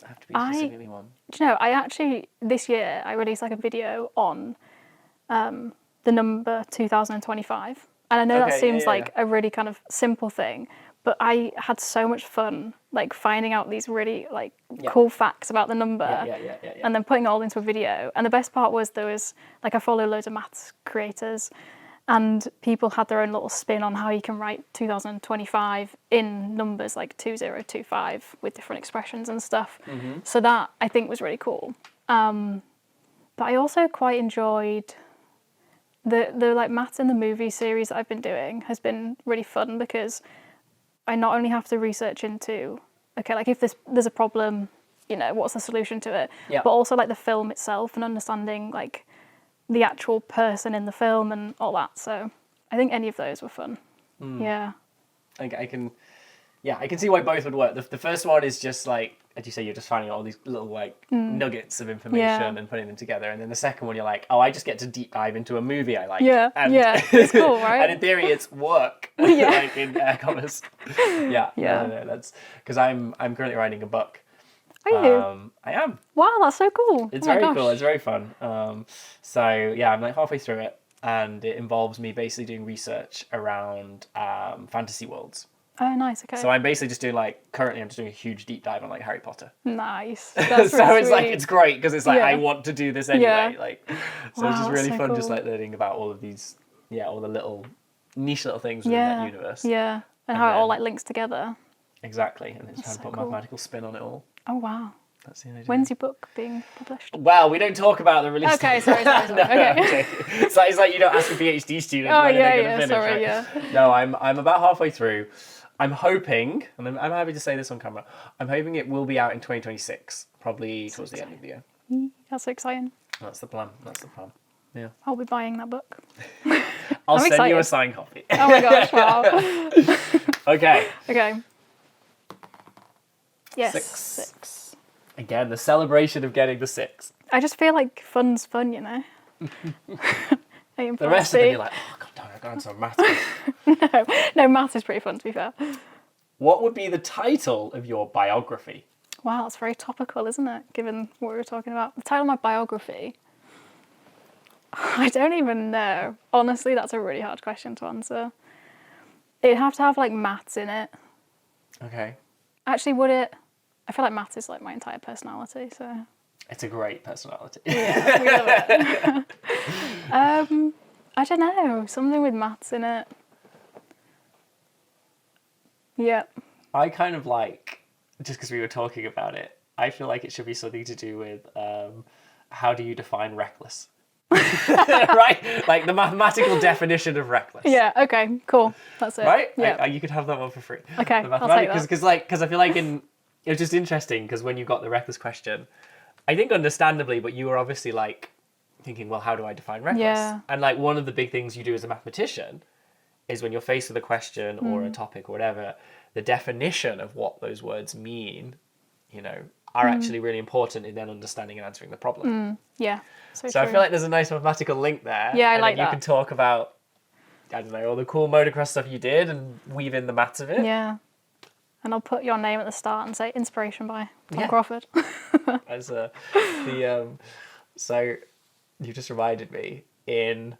have to be specifically one. Do you know, I actually, this year, I released like a video on the number 2025. And I know that seems like a really kind of simple thing, but I had so much fun like finding out these really like cool facts about the number and then putting it all into a video. And the best part was there was like I follow loads of maths creators and people had their own little spin on how you can write 2025 in numbers like 2025 with different expressions and stuff. So that I think was really cool. But I also quite enjoyed the like maths in the movie series that I've been doing has been really fun because I not only have to research into, okay, like if there's a problem, what's the solution to it, but also like the film itself and understanding like the actual person in the film and all that. So I think any of those were fun. Yeah. I can see why both would work. The first one is just like, as you say, you're just finding all these little like nuggets of information and putting them together. And then the second one, you're like, oh, I just get to deep dive into a movie I like. Yeah, it's cool, right? And in theory, it's work, like in air commas. No, that's because I'm currently writing a book. Are you? I am. Wow, that's so cool. It's very cool. It's very fun. So yeah, I'm like halfway through it, and it involves me basically doing research around fantasy worlds. Oh, nice. Okay. So I'm basically just doing currently I'm just doing a huge deep dive on like Harry Potter. Nice. That's So really it's sweet. like it's great because it's like I want to do this anyway. Like so it's just really so fun cool. just like learning about all of these all the little niche little things within that universe. Yeah. And how it all like links together. Exactly. And it's trying to put cool. mathematical spin on it all. Oh wow. That's the idea. When's your book being published? Well, we don't talk about the release. Okay, sorry. No, Okay. it's like you don't ask a PhD student when they're going to finish. Sorry, right? No, I'm about halfway through. I'm hoping, and I'm happy to say this on camera, I'm hoping it will be out in 2026, probably towards the end of the year. That's exciting. That's the plan. That's the plan. Yeah. I'll be buying that book. I'll I'm send you a excited. signed copy. Oh my gosh, wow. Okay. Okay. Yes. 6. Again, the celebration of getting the 6. I just feel like fun's fun, you know? Aim The for rest of C. it, you're like, oh, God damn it, I got into maths. No, maths is pretty fun, to be fair. What would be the title of your biography? Wow, that's very topical, isn't it? Given what we were talking about. The title of my biography. I don't even know. Honestly, that's a really hard question to answer. It'd have to have like maths in it. Okay. Actually, would it? I feel like maths is like my entire personality, so. It's a great personality. Yeah, we love it. I don't know. Something with maths in it. Yeah. I kind of like, just because we were talking about it, I feel like it should be something to do with how do you define reckless? Right? Like the mathematical definition of reckless. Yeah, okay, cool. That's it. Right? Yeah. You could have that one for free. Okay, The I'll take that. Because I feel like it's just interesting because when you got the reckless question, I think understandably, but you were obviously like thinking, well, how do I define reckless? Yeah. And like one of the big things you do as a mathematician is when you're faced with a question or Mm. a topic or whatever, the definition of what those words mean, are actually really important in then understanding and answering the problem. Yeah. So So true. I feel like there's a nice mathematical link there. Yeah, I and like then you that. can talk about, I don't know, all the cool motocross stuff you did and weave in the maths of it. Yeah. And I'll put your name at the start and say inspiration by Tom Yeah. Crawford. As so you just reminded me in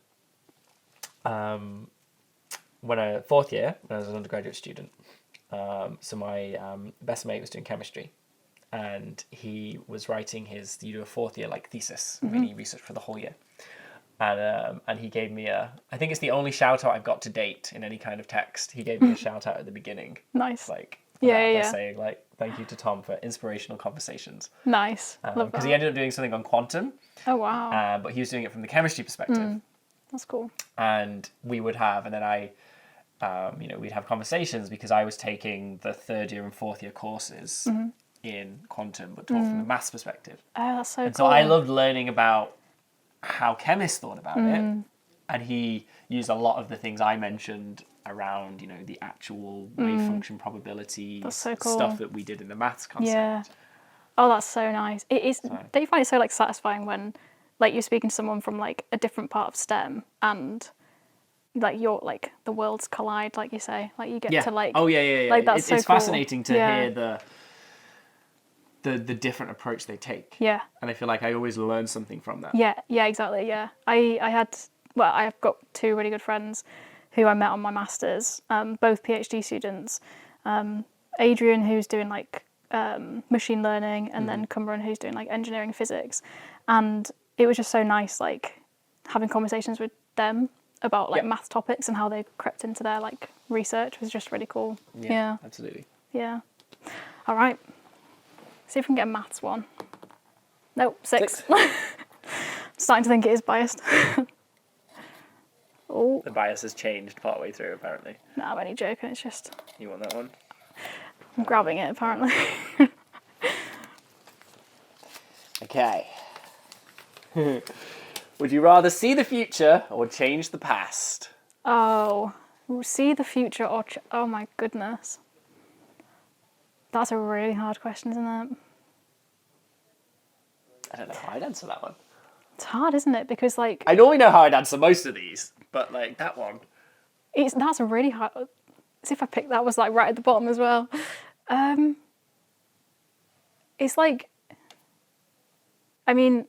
fourth year when I was an undergraduate student. So my best mate was doing chemistry, and he was writing you do a fourth year like thesis, mini research for the whole year. And he gave me I think it's the only shout out I've got to date in any kind of text. He gave me a shout out at the beginning. Nice. Like Yeah. by saying like, thank you to Tom for inspirational conversations. Nice. Love that. Because he ended up doing something on quantum, Oh, wow. but he was doing it from the chemistry perspective. That's cool. And we would have, and then we'd have conversations because I was taking the third year and fourth year courses in quantum, but taught from the maths perspective. Oh, that's so And cool. so I loved learning about how chemists thought about it. And he used a lot of the things I mentioned around, the actual wave function probability That's so cool. stuff that we did in the maths concept. Yeah. Oh, that's so nice. It is. Don't you find it so like satisfying when, like, you're speaking to someone from like a different part of STEM and, like, you're like the worlds collide, like you say, like you get to like. Oh yeah. Like that's it's so it's cool. fascinating to Yeah. hear the different approach they take. Yeah. And I feel like I always learn something from that. Yeah, exactly. Yeah, I've got two really good friends who I met on my masters, both PhD students. Adrian, who's doing like machine learning, and then Cumberan, who's doing like engineering physics, and it was just so nice, like having conversations with them about like math topics and how they crept into their like research was just really cool. Yeah. Absolutely. Yeah. All right. See if we can get a maths one. Nope, 6. Starting to think it is biased. Oh, The bias has changed partway through, apparently. no, I'm only joking. It's just You want that one? I'm grabbing it apparently. Okay. Would you rather see the future or change the past? Oh, see the future or oh my goodness. That's a really hard question, isn't it? I don't know how I'd answer that one. It's hard, isn't it? Because like I normally know how I'd answer most of these, but like that one. that's a really hard. As if I picked that was like right at the bottom as well. It's like, I mean,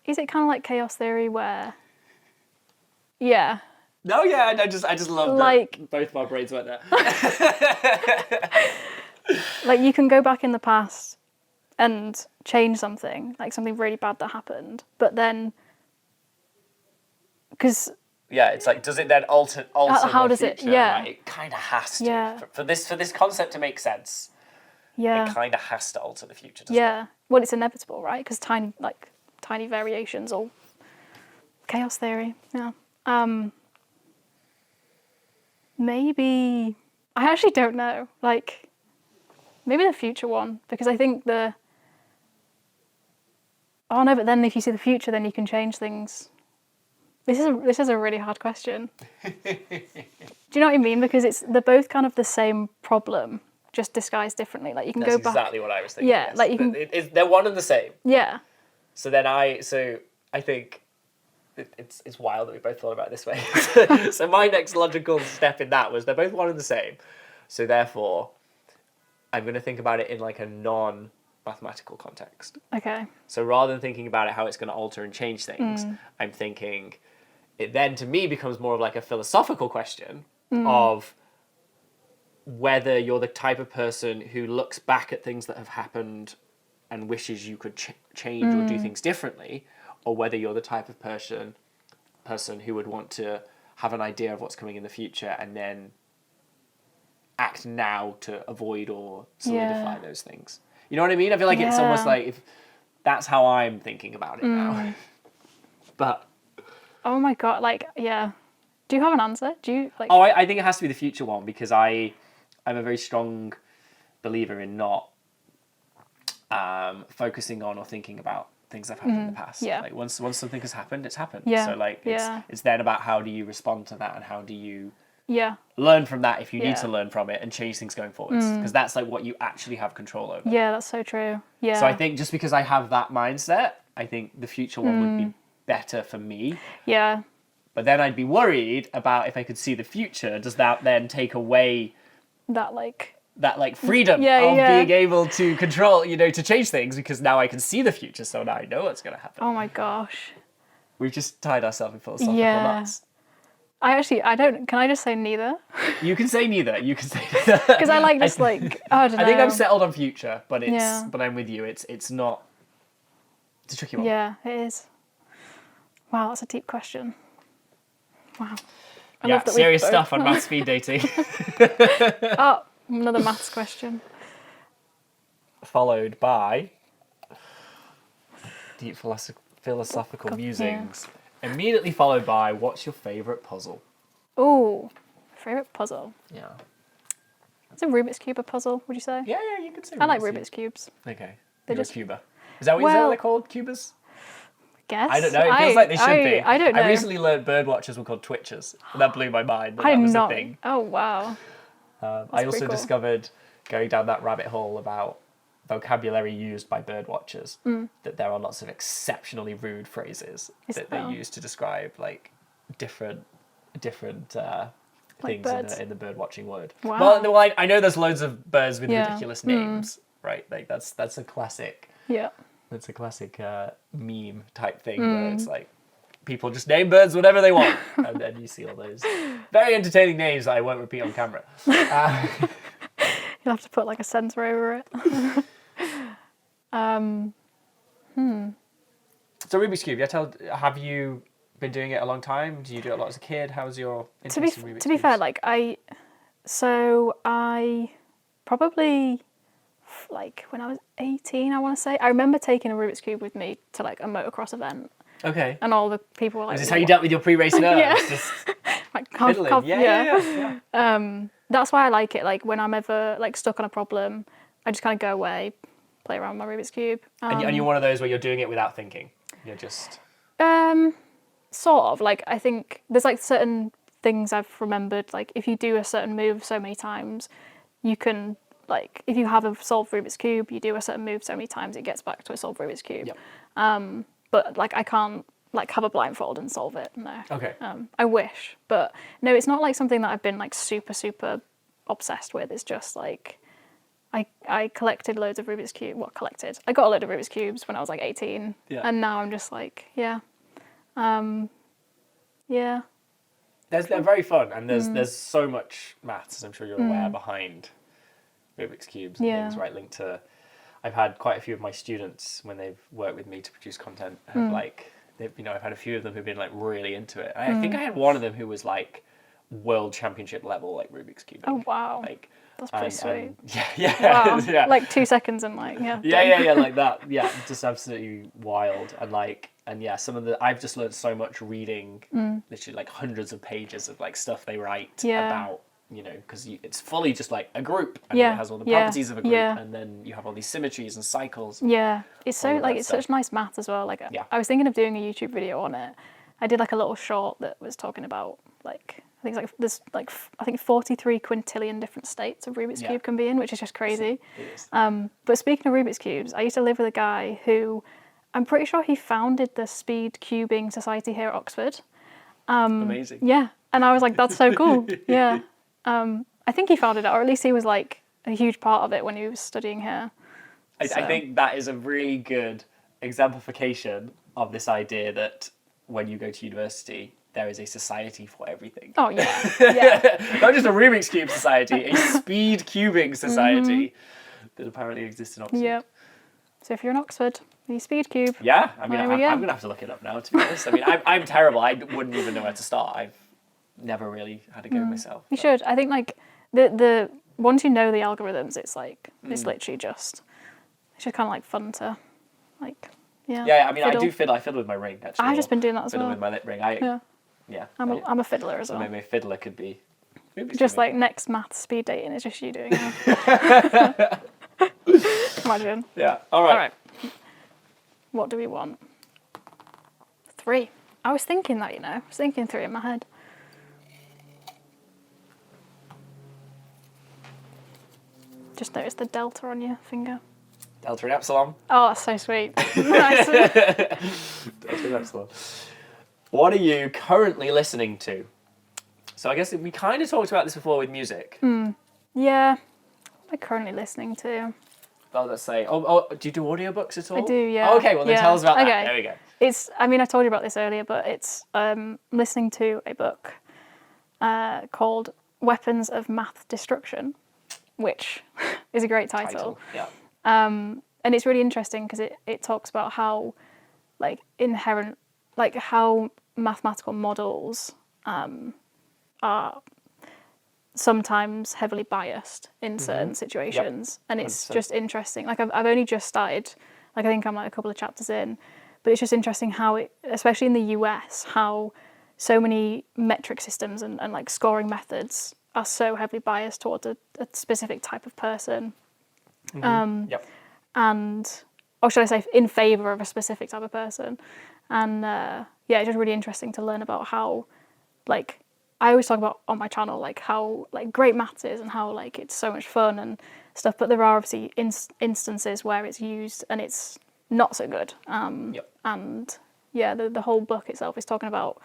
is it kind of like chaos theory where? Yeah. No, yeah, I just love Like- that both my brains went there. Like you can go back in the past and change something, like something really bad that happened, but then because Yeah, it's like, does it then alter how the does it- future? yeah. Like, it kind of has to. Yeah. For this concept to make sense, yeah, it kind of has to alter the future, doesn't it? yeah. Well, it's inevitable, right? Because tiny variations or chaos theory. Yeah. Maybe I actually don't know. Like maybe the future one, because I think Oh no, but then if you see the future, then you can change things. This is a really hard question. Do you know what I mean? Because they're both kind of the same problem, just disguised differently. Like you can That's go back. exactly what I was thinking. Yeah, yes. like you can. They're one and the same. Yeah. So I think it's wild that we both thought about it this way. So my next logical step in that was they're both one and the same. So therefore, I'm going to think about it in like a non-mathematical context. Okay. So rather than thinking about it how it's going to alter and change things, I'm thinking it then to me becomes more of like a philosophical question of whether you're the type of person who looks back at things that have happened and wishes you could change or do things differently, or whether you're the type of person who would want to have an idea of what's coming in the future and then act now to avoid or solidify those things. You know what I mean? I feel like it's almost like if that's how I'm thinking about it now. But oh my god, like yeah. Do you have an answer? Do you like? oh, I think it has to be the future one because I'm a very strong believer in not focusing on or thinking about things that have happened in the past. Yeah. Like once something has happened, it's happened. Yeah. So like it's then about how do you respond to that and how do you learn from that if you need to learn from it and change things going forwards because that's like what you actually have control over. Yeah, that's so true. Yeah. So I think just because I have that mindset, I think the future one would be better for me. Yeah. But then I'd be worried about if I could see the future, does that then take away That like freedom of yeah. being able to control, to change things because now I can see the future, so now I know what's going to happen. Oh my gosh. We've just tied ourselves in philosophical knots. I don't. Can I just say neither? You can say neither. Because I like just like I don't know. I think I'm settled on future, but but I'm with you. It's not. It's a tricky one. Yeah, it is. Wow, that's a deep question. Wow. I Yeah, love that serious both- stuff on math speed dating. Oh, another maths question. Followed by deep philosophical musings. Immediately followed by what's your favourite puzzle? Ooh, favorite puzzle. Yeah. Is a Rubik's Cube a puzzle? Would you say? Yeah, you could say. I like Rubik's Cubes. Okay. They're You're just- a cuber. Is that what they're called? Cubers? Guess. I don't know. It feels like they should be. I don't know. I recently learned bird watchers were called twitchers. And that blew my mind. I That did was not. a thing. Oh wow. I pretty also cool. discovered, going down that rabbit hole about vocabulary used by bird watchers, that there are lots of exceptionally rude phrases that they use to describe like different things birds. in the bird watching word. Wow. Well, I know there's loads of birds with Yeah. ridiculous names, right? Like that's a classic. Yeah. That's a classic meme type thing where it's like people just name birds whatever they want, and then you see all those very entertaining names that I won't repeat on camera. You'll have to put like a sensor over it. So Rubik's Cube, have you been doing it a long time? Do you do it a lot as a kid? How's your interest in Rubik's To be Cubes? fair, like I probably like when I was 18, I want to say. I remember taking a Rubik's Cube with me to like a motocross event, Okay. and all the people were like, Is this how you dealt with your pre-race nerves? Yeah. Just like, fiddling? Yeah. That's why I like it. Like when I'm ever like stuck on a problem, I just kind of go away, play around with my Rubik's Cube. And you're one of those where you're doing it without thinking. You're just... Sort of. Like I think there's like certain things I've remembered. Like if you do a certain move so many times, you can like if you have a solved Rubik's Cube, you do a certain move so many times, it gets back to a solved Rubik's Cube. Yep. But like I can't like have a blindfold and solve it. No. Okay. I wish, but no, it's not like something that I've been like super obsessed with. It's just like I collected loads of Rubik's Cubes. What collected? I got a load of Rubik's Cubes when I was like 18, and now I'm just like yeah. They're very fun, and there's so much maths, as I'm sure you're aware, behind Rubik's Cubes and things, right? Linked to... I've had quite a few of my students, when they've worked with me to produce content, have I've had a few of them who've been like really into it. I think I had one of them who was like world championship level, like Rubik's Cube. Oh wow. Like, That's pretty sweet. Yeah. Wow. Yeah. Like 2 seconds and like yeah. Yeah, like that. Yeah, just absolutely wild. And I've just learned so much reading literally like hundreds of pages of like stuff they write about you know, because it's fully just like a group, and Yeah, it has all the yeah, properties of a group, yeah. and then you have all these symmetries and cycles. Yeah, it's all so of like that it's stuff. such nice math as well. Like Yeah. I was thinking of doing a YouTube video on it. I did like a little short that was talking about like I think it's like there's like I think 43 quintillion different states of Rubik's Yeah. Cube can be in, which is just crazy. It is. But speaking of Rubik's Cubes, I used to live with a guy who I'm pretty sure he founded the Speed Cubing Society here at Oxford. Amazing. Yeah, and I was like, that's so cool. Yeah. I think he founded it, or at least he was like a huge part of it when he was studying here. I So- think that is a really good exemplification of this idea that when you go to university, there is a society for everything. Oh yeah, yeah. Not just a Rubik's Cube society, a speed cubing society that apparently exists in Oxford. Yeah. So if you're in Oxford, the Speed Cube. Yeah, I mean, There we I'm go. going to have to look it up now, to be honest. I mean, I'm terrible. I wouldn't even know where to start. I've never really had a go myself. You but- should. I think like the once you know the algorithms, it's like it's literally just it's just kind of like fun to like yeah. Yeah, I mean, fiddle. I do fiddle. I fiddle with my ring, actually. I've or just been doing that as fiddle well. with my lip ring. Yeah, I I'm a fiddler as so well. maybe a fiddler could be... Rubik's Just Cubing. like next math speed dating is just you doing it. Imagine. Yeah, all right. All right. What do we want? 3. I was thinking that, you know. I was thinking 3 in my head. Just noticed the delta on your finger. Delta and Epsilon. Oh, that's so sweet. Nice. Delta and Epsilon. What are you currently listening to? So I guess we kind of talked about this before with music. Yeah. What am I currently listening to? Oh, let's say. Oh, do you do audiobooks at all? I do, yeah. Oh, okay, well then Yeah. tell us about Okay. that. There we go. It's, I mean, I told you about this earlier, but it's listening to a book called Weapons of Math Destruction, which is a great title. Yeah. And it's really interesting because it talks about how, like, inherent, like, how mathematical models are sometimes heavily biased in certain situations. And it's 100%. just interesting. Like, I've only just started, like, I think I'm like a couple of chapters in, but it's just interesting how it, especially in the US, how so many metric systems and like scoring methods are so heavily biased towards a specific type of person. Yep. And, or should I say, in favour of a specific type of person. And yeah, it's just really interesting to learn about how, like, I always talk about on my channel, like, how, like, great maths is and how, like, it's so much fun and stuff, but there are obviously instances where it's used and it's not so good. Yep. And yeah, the whole book itself is talking about,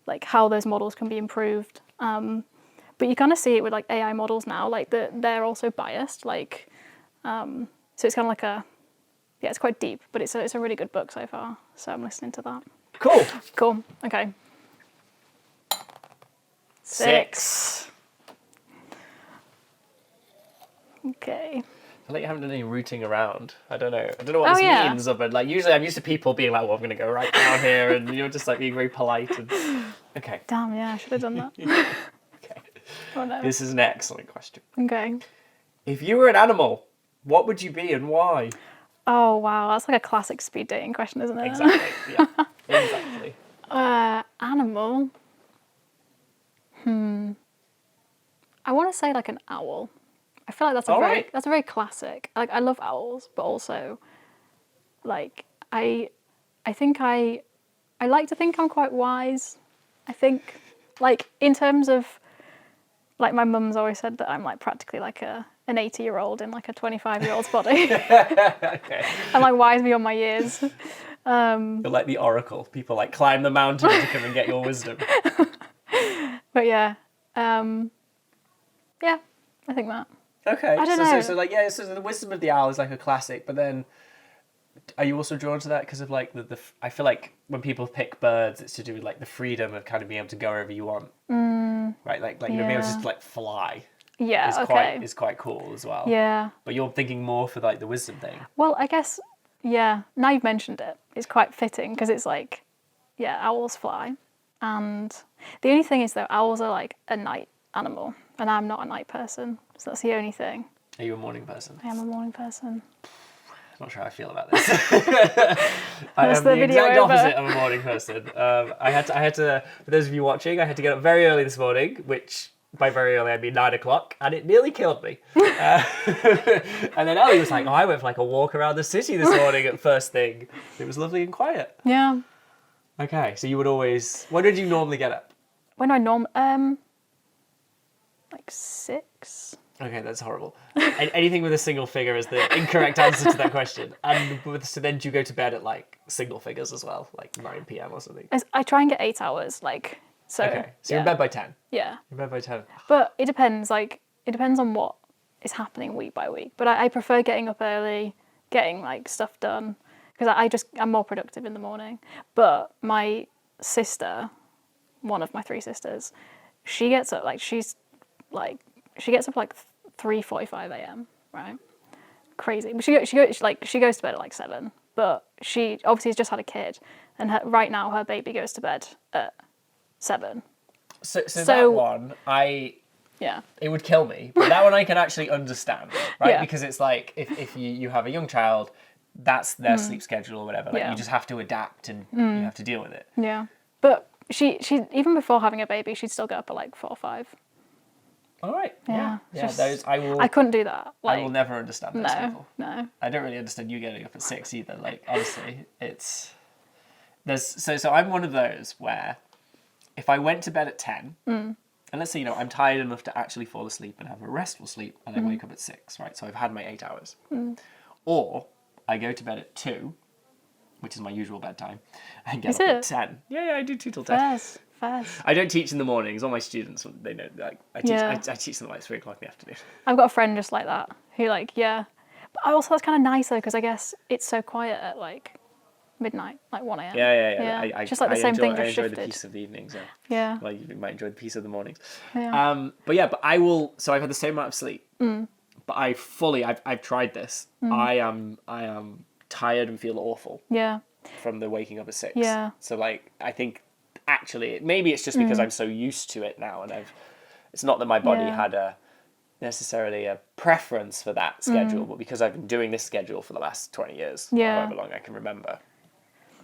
like, how those models can be improved. But you kind of see it with, like, AI models now, like, they're also biased, like, so it's kind of like yeah, it's quite deep, but it's a really good book so far. So I'm listening to that. Cool. Cool. Okay. 6. Okay. I feel like you haven't done any rooting around. I don't know what Oh, this yeah. means, but like usually I'm used to people being like, well, I'm going to go right down here, and you're just like being very polite. And... Okay. Damn, yeah, I should have done that. Okay. Oh no. This is an excellent question. Okay. If you were an animal, what would you be and why? Oh wow, that's like a classic speed dating question, isn't it? Exactly. Yeah. Exactly. Animal. I want to say like an owl. I feel like that's a All very right. that's a very classic. Like I love owls, but also like I think I like to think I'm quite wise. I think like in terms of like my mum's always said that I'm like practically like an 80-year-old in like a 25-year-old's body. Okay. I'm like wise beyond my years. You're like the oracle. People like climb the mountain to come and get your wisdom. But yeah. Yeah, I think that. Okay. I don't so, know. So like yeah, so the wisdom of the owl is like a classic, but then are you also drawn to that because of like the I feel like when people pick birds, it's to do with like the freedom of kind of being able to go wherever you want. Right, like you're being able to Yeah. just like fly. Yeah, Is okay. quite cool as well. Yeah. But you're thinking more for like the wisdom thing. Well, I guess, yeah, now you've mentioned it, it's quite fitting because it's like, yeah, owls fly. And the only thing is, though, owls are like a night animal, and I'm not a night person. So that's the only thing. Are you a morning person? I am a morning person. I'm not sure how I feel about this. I That's am the the video exact over. opposite of a morning person. I had to, for those of you watching, I had to get up very early this morning, which by very early I mean 9 o'clock, and it nearly killed me. And then Ellie was like, oh, I went for like a walk around the city this morning at first thing. It was lovely and quiet. Yeah. Okay, so you would always... When did you normally get up? When I like 6. Okay, that's horrible. Anything with a single figure is the incorrect answer to that question. And so then do you go to bed at like single figures as well, like 9 p.m. or something? I try and get 8 hours, like, so. Okay, so you're in bed by 10. Yeah. You're in bed by 10. But it depends, like, it depends on what is happening week by week. But I prefer getting up early, getting like stuff done, because I'm more productive in the morning. But my sister, one of my 3 sisters, she gets up, like, she gets up like 3:45 a.m. right? Crazy. But she goes to bed at like 7. But she obviously has just had a kid, and right now her baby goes to bed at 7. So that one, Yeah. it would kill me. But that one I can actually understand, right? Yeah. Because it's like if you have a young child, that's their sleep schedule or whatever. Like Yeah. you just have to adapt and you have to deal with it. Yeah. But she even before having a baby, she'd still get up at like 4 or 5. All right. Yeah. Yeah. Just- Those I couldn't do that. Like, I will never understand those people. No. I don't really understand you getting up at 6 either. Like honestly, so I'm one of those where if I went to bed at 10, and let's say I'm tired enough to actually fall asleep and have a restful sleep, and I wake up at 6, right? So I've had my 8 hours. Or I go to bed at 2, which is my usual bedtime, and get up at 10. Yeah, I do 2 till 10. Fairs. I don't teach in the mornings. All my students, they know. Like I teach them at like 3 o'clock in the afternoon. I've got a friend just like that who But that's kind of nice though, because I guess it's so quiet at like midnight, like 1 a.m. Yeah. I just like the same thing, just I enjoy shifted. the peace of the evenings. Yeah. Well, you might enjoy the peace of the mornings. Yeah. But I will. So I've had the same amount of sleep. But I've tried this. I am tired and feel awful Yeah. from the waking up at 6. Yeah. So like I think actually maybe it's just because I'm so used to it now, and it's not that my body had necessarily a preference for that schedule, but because I've been doing this schedule for the last 20 years, however long I can remember,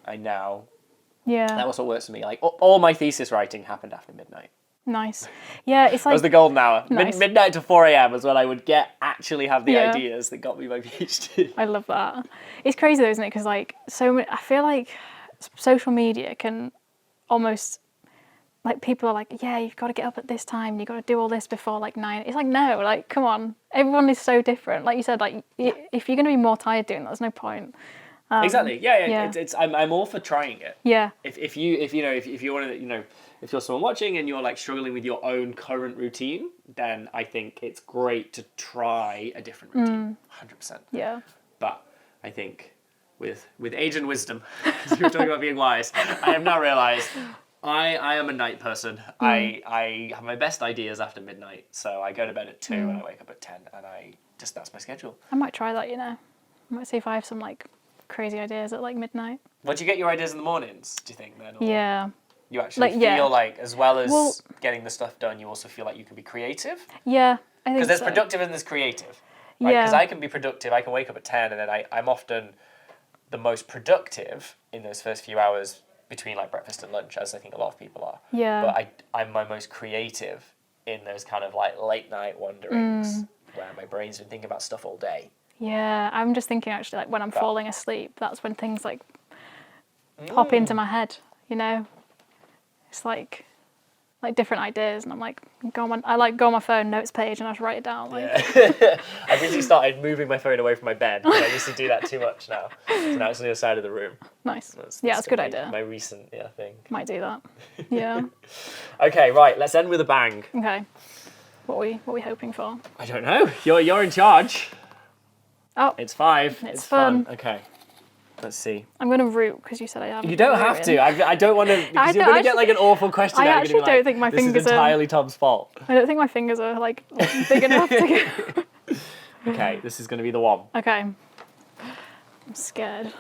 that was what works for me. Like all my thesis writing happened after midnight. Nice. Yeah, it's That like was the golden hour. Nice. Midnight to 4 a.m. was when I would actually have the ideas that got me my PhD. I love that. It's crazy though, isn't it? Because like I feel like social media can almost, like, people are like, yeah, you've got to get up at this time, you've got to do all this before like 9. It's like, no, like, come on, everyone is so different. Like you said, like if you're going to be more tired doing that, there's no point. Exactly. Yeah. I'm all for trying it. Yeah. If you want to, if you're someone watching and you're like struggling with your own current routine, then I think it's great to try a different routine. 100%. Yeah. But I think with age and wisdom, as you were talking about being wise, I have now realised I am a night person. I have my best ideas after midnight, so I go to bed at 2 and I wake up at 10, and that's my schedule. I might try that, I might see if I have some like crazy ideas at like midnight. Well, do you get your ideas in the mornings, do you think, then? Or Yeah. You actually feel like, as well as getting the stuff done, you also feel like you can be creative? Yeah, I think Because there's so. productive and there's creative. Right? Yeah. Because I can be productive, I can wake up at 10, and then I'm often the most productive in those first few hours between like breakfast and lunch, as I think a lot of people are. Yeah. But I'm my most creative in those kind of like late night wanderings where my brain's been thinking about stuff all day. Yeah, I'm just thinking actually, like when I'm falling asleep, that's when things like pop into my head, It's like different ideas, and I'm like, go on my phone, notes page, and I just write it down. Like, Yeah. I've recently started moving my phone away from my bed. I used to do that too much now. So now it's on the other side of the room. nice. That's That's a good my, idea. My recent thing. Might do that. Yeah. Okay, right. Let's end with a bang. Okay. What are we hoping for? I don't know. You're in charge. Oh, It's 5. It's fun. Okay. Let's see. I'm gonna root because you said I haven't. You don't have to. I don't want to. Because you're don't- going to get like an awful question. I now. You're actually gonna be don't like, think my this fingers is are- entirely Tom's fault. I don't think my fingers are like big enough to get. Okay, this is going to be the one. Okay. I'm scared.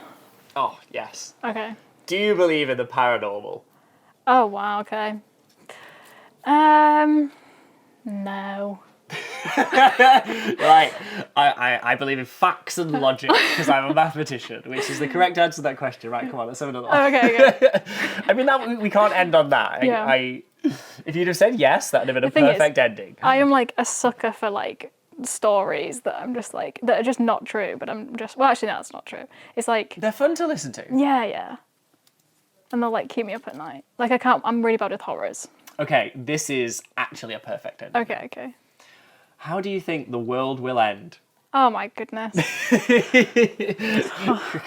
Oh yes. Okay. Do you believe in the paranormal? Oh wow. Okay. No. Right. I believe in facts and logic because I'm a mathematician, which is the correct answer to that question. Right, come on, let's have another one. Oh, okay. I mean, we can't end on that. Yeah. If you'd have said yes, that'd have been a thing is, perfect ending. I am like a sucker for like stories that I'm just like that are just not true, but I'm just well, actually, no, that's not true. It's like They're fun to listen to. yeah, and they'll like keep me up at night. Like I can't. I'm really bad with horrors. Okay, this is actually a perfect ending. Okay. How do you think the world will end? Oh my goodness. We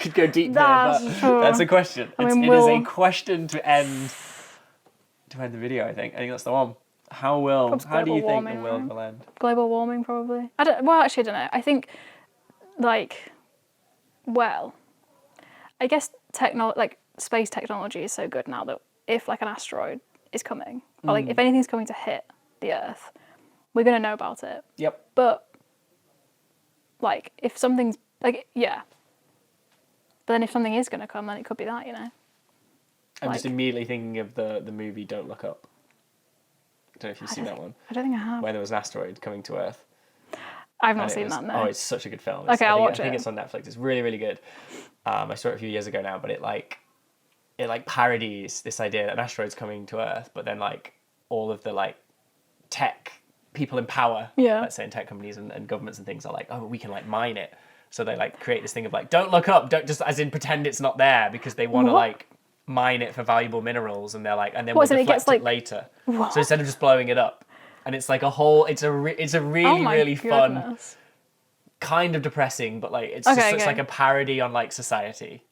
could go deep there, but that's a question. It is a question to end the video, I think. I think that's the one. How do you think the world will end? Global warming, probably. I don't know. I think, like, well, I guess space technology is so good now that if like an asteroid is coming, or like if anything's coming to hit the Earth, we're gonna know about it. Yep. But like, if something's like, yeah. But then if something is gonna come, then it could be that, you know. I'm just immediately thinking of the movie Don't Look Up. I don't know if you've seen that one. I don't think I have. Where there was an asteroid coming to Earth. I've not seen that, no. Oh, it's such a good film. Okay, I'll watch it. I think it's on Netflix. It's really, really good. I saw it a few years ago now, but it parodies this idea that an asteroid's coming to Earth, but then like all of the like tech people in power, let's say in tech companies and governments and things are like, oh, we can like mine it. So they like create this thing of like, don't look up, don't just as in pretend it's not there, because they want to like mine it for valuable minerals, and they're like, and then we'll deflect it later. What? So instead of just blowing it up, and it's like a whole, it's a really really fun, kind of depressing, but like it's it's like a parody on like society.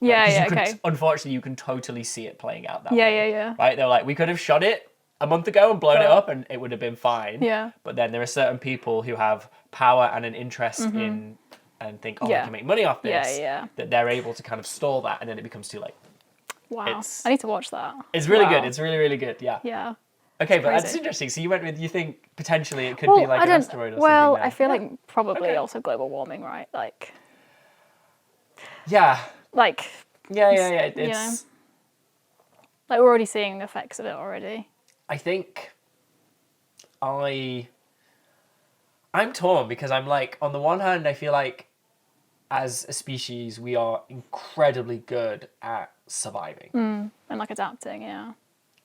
Unfortunately, you can totally see it playing out that way. Yeah. Right? They're like, we could have shot it a month ago and blown it up, and it would have been fine. Yeah. But then there are certain people who have power and an interest in, and think, oh, we can make money off this. That they're able to kind of stall that, and then it becomes too late. Wow. I need to watch that. It's really good. It's really, really good. Yeah. Yeah. Okay, but that's interesting. So you went with, you think potentially it could be like an asteroid or something. Well, I feel like probably also global warming, right? Like. Yeah. Like. Yeah. It's. You know, like we're already seeing the effects of it already. I think. I'm torn, because I'm like, on the one hand, I feel like as a species we are incredibly good at surviving and like adapting. Yeah.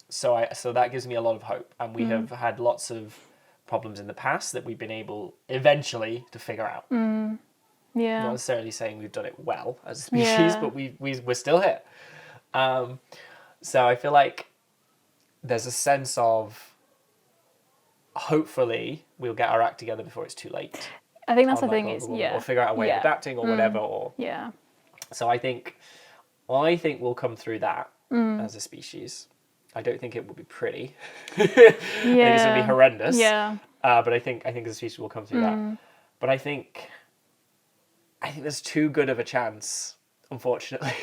So that gives me a lot of hope, and we have had lots of problems in the past that we've been able eventually to figure out. Yeah. Not necessarily saying we've done it well as a species, but we're still here. So I feel like there's a sense of hopefully we'll get our act together before it's too late. I think that's the thing is, or figure out a way of adapting or whatever. So I think we'll come through that as a species. I don't think it will be pretty. I think it's going to be horrendous. Yeah. But I think as a species we'll come through that. But I think there's too good of a chance, unfortunately.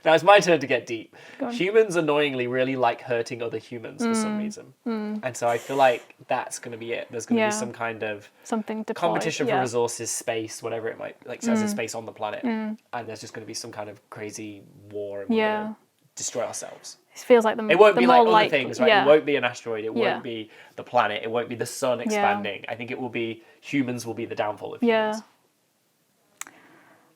Now it's my turn to get deep. Humans annoyingly really like hurting other humans for some reason. And so I feel like that's going to be it. There's going to be some kind of competition for resources, space, whatever it might, like says in space on the planet. And there's just going to be some kind of crazy war, and we're going to destroy ourselves. It feels like it won't be like other things, right? It won't be an asteroid. It won't be the planet. It won't be the sun expanding. I think it will be humans will be the downfall of humans.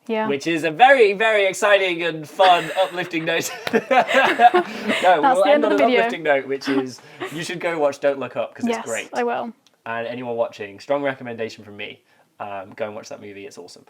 Yeah. Which is a very, very exciting and fun, uplifting note. We'll end on an uplifting note, which is you should go watch Don't Look Up, because it's great. I will. And anyone watching, strong recommendation from me. Go and watch that movie. It's awesome.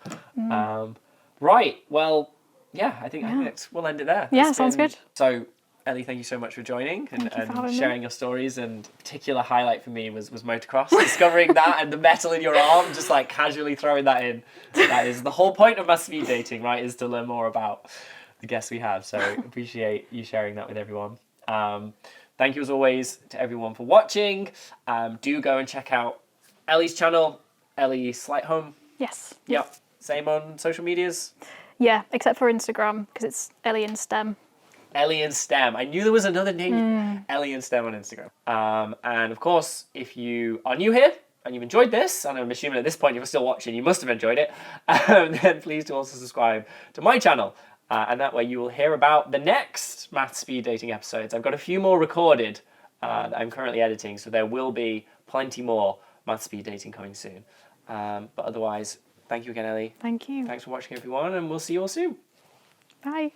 Right. Well, I think we'll end it there. Yeah, sounds good. So, Ellie, thank you so much for joining and sharing your stories. And a particular highlight for me was motocross. Discovering that and the metal in your arm, just like casually throwing that in. That is the whole point of my speed dating, right? Is to learn more about the guests we have. So appreciate you sharing that with everyone. Thank you as always to everyone for watching. Do go and check out Ellie's channel, Ellie Slightholme. Yes. Yep. Same on social medias. Yeah, except for Instagram, because it's Ellie in STEM. Ellie and STEM. I knew there was another name. Ellie and STEM on Instagram. And of course, if you are new here and you've enjoyed this, and I'm assuming at this point you're still watching, you must have enjoyed it, then please do also subscribe to my channel. And that way you will hear about the next math speed dating episodes. I've got a few more recorded that I'm currently editing, so there will be plenty more math speed dating coming soon. But otherwise, thank you again, Ellie. Thank you. Thanks for watching, everyone, and we'll see you all soon. Bye.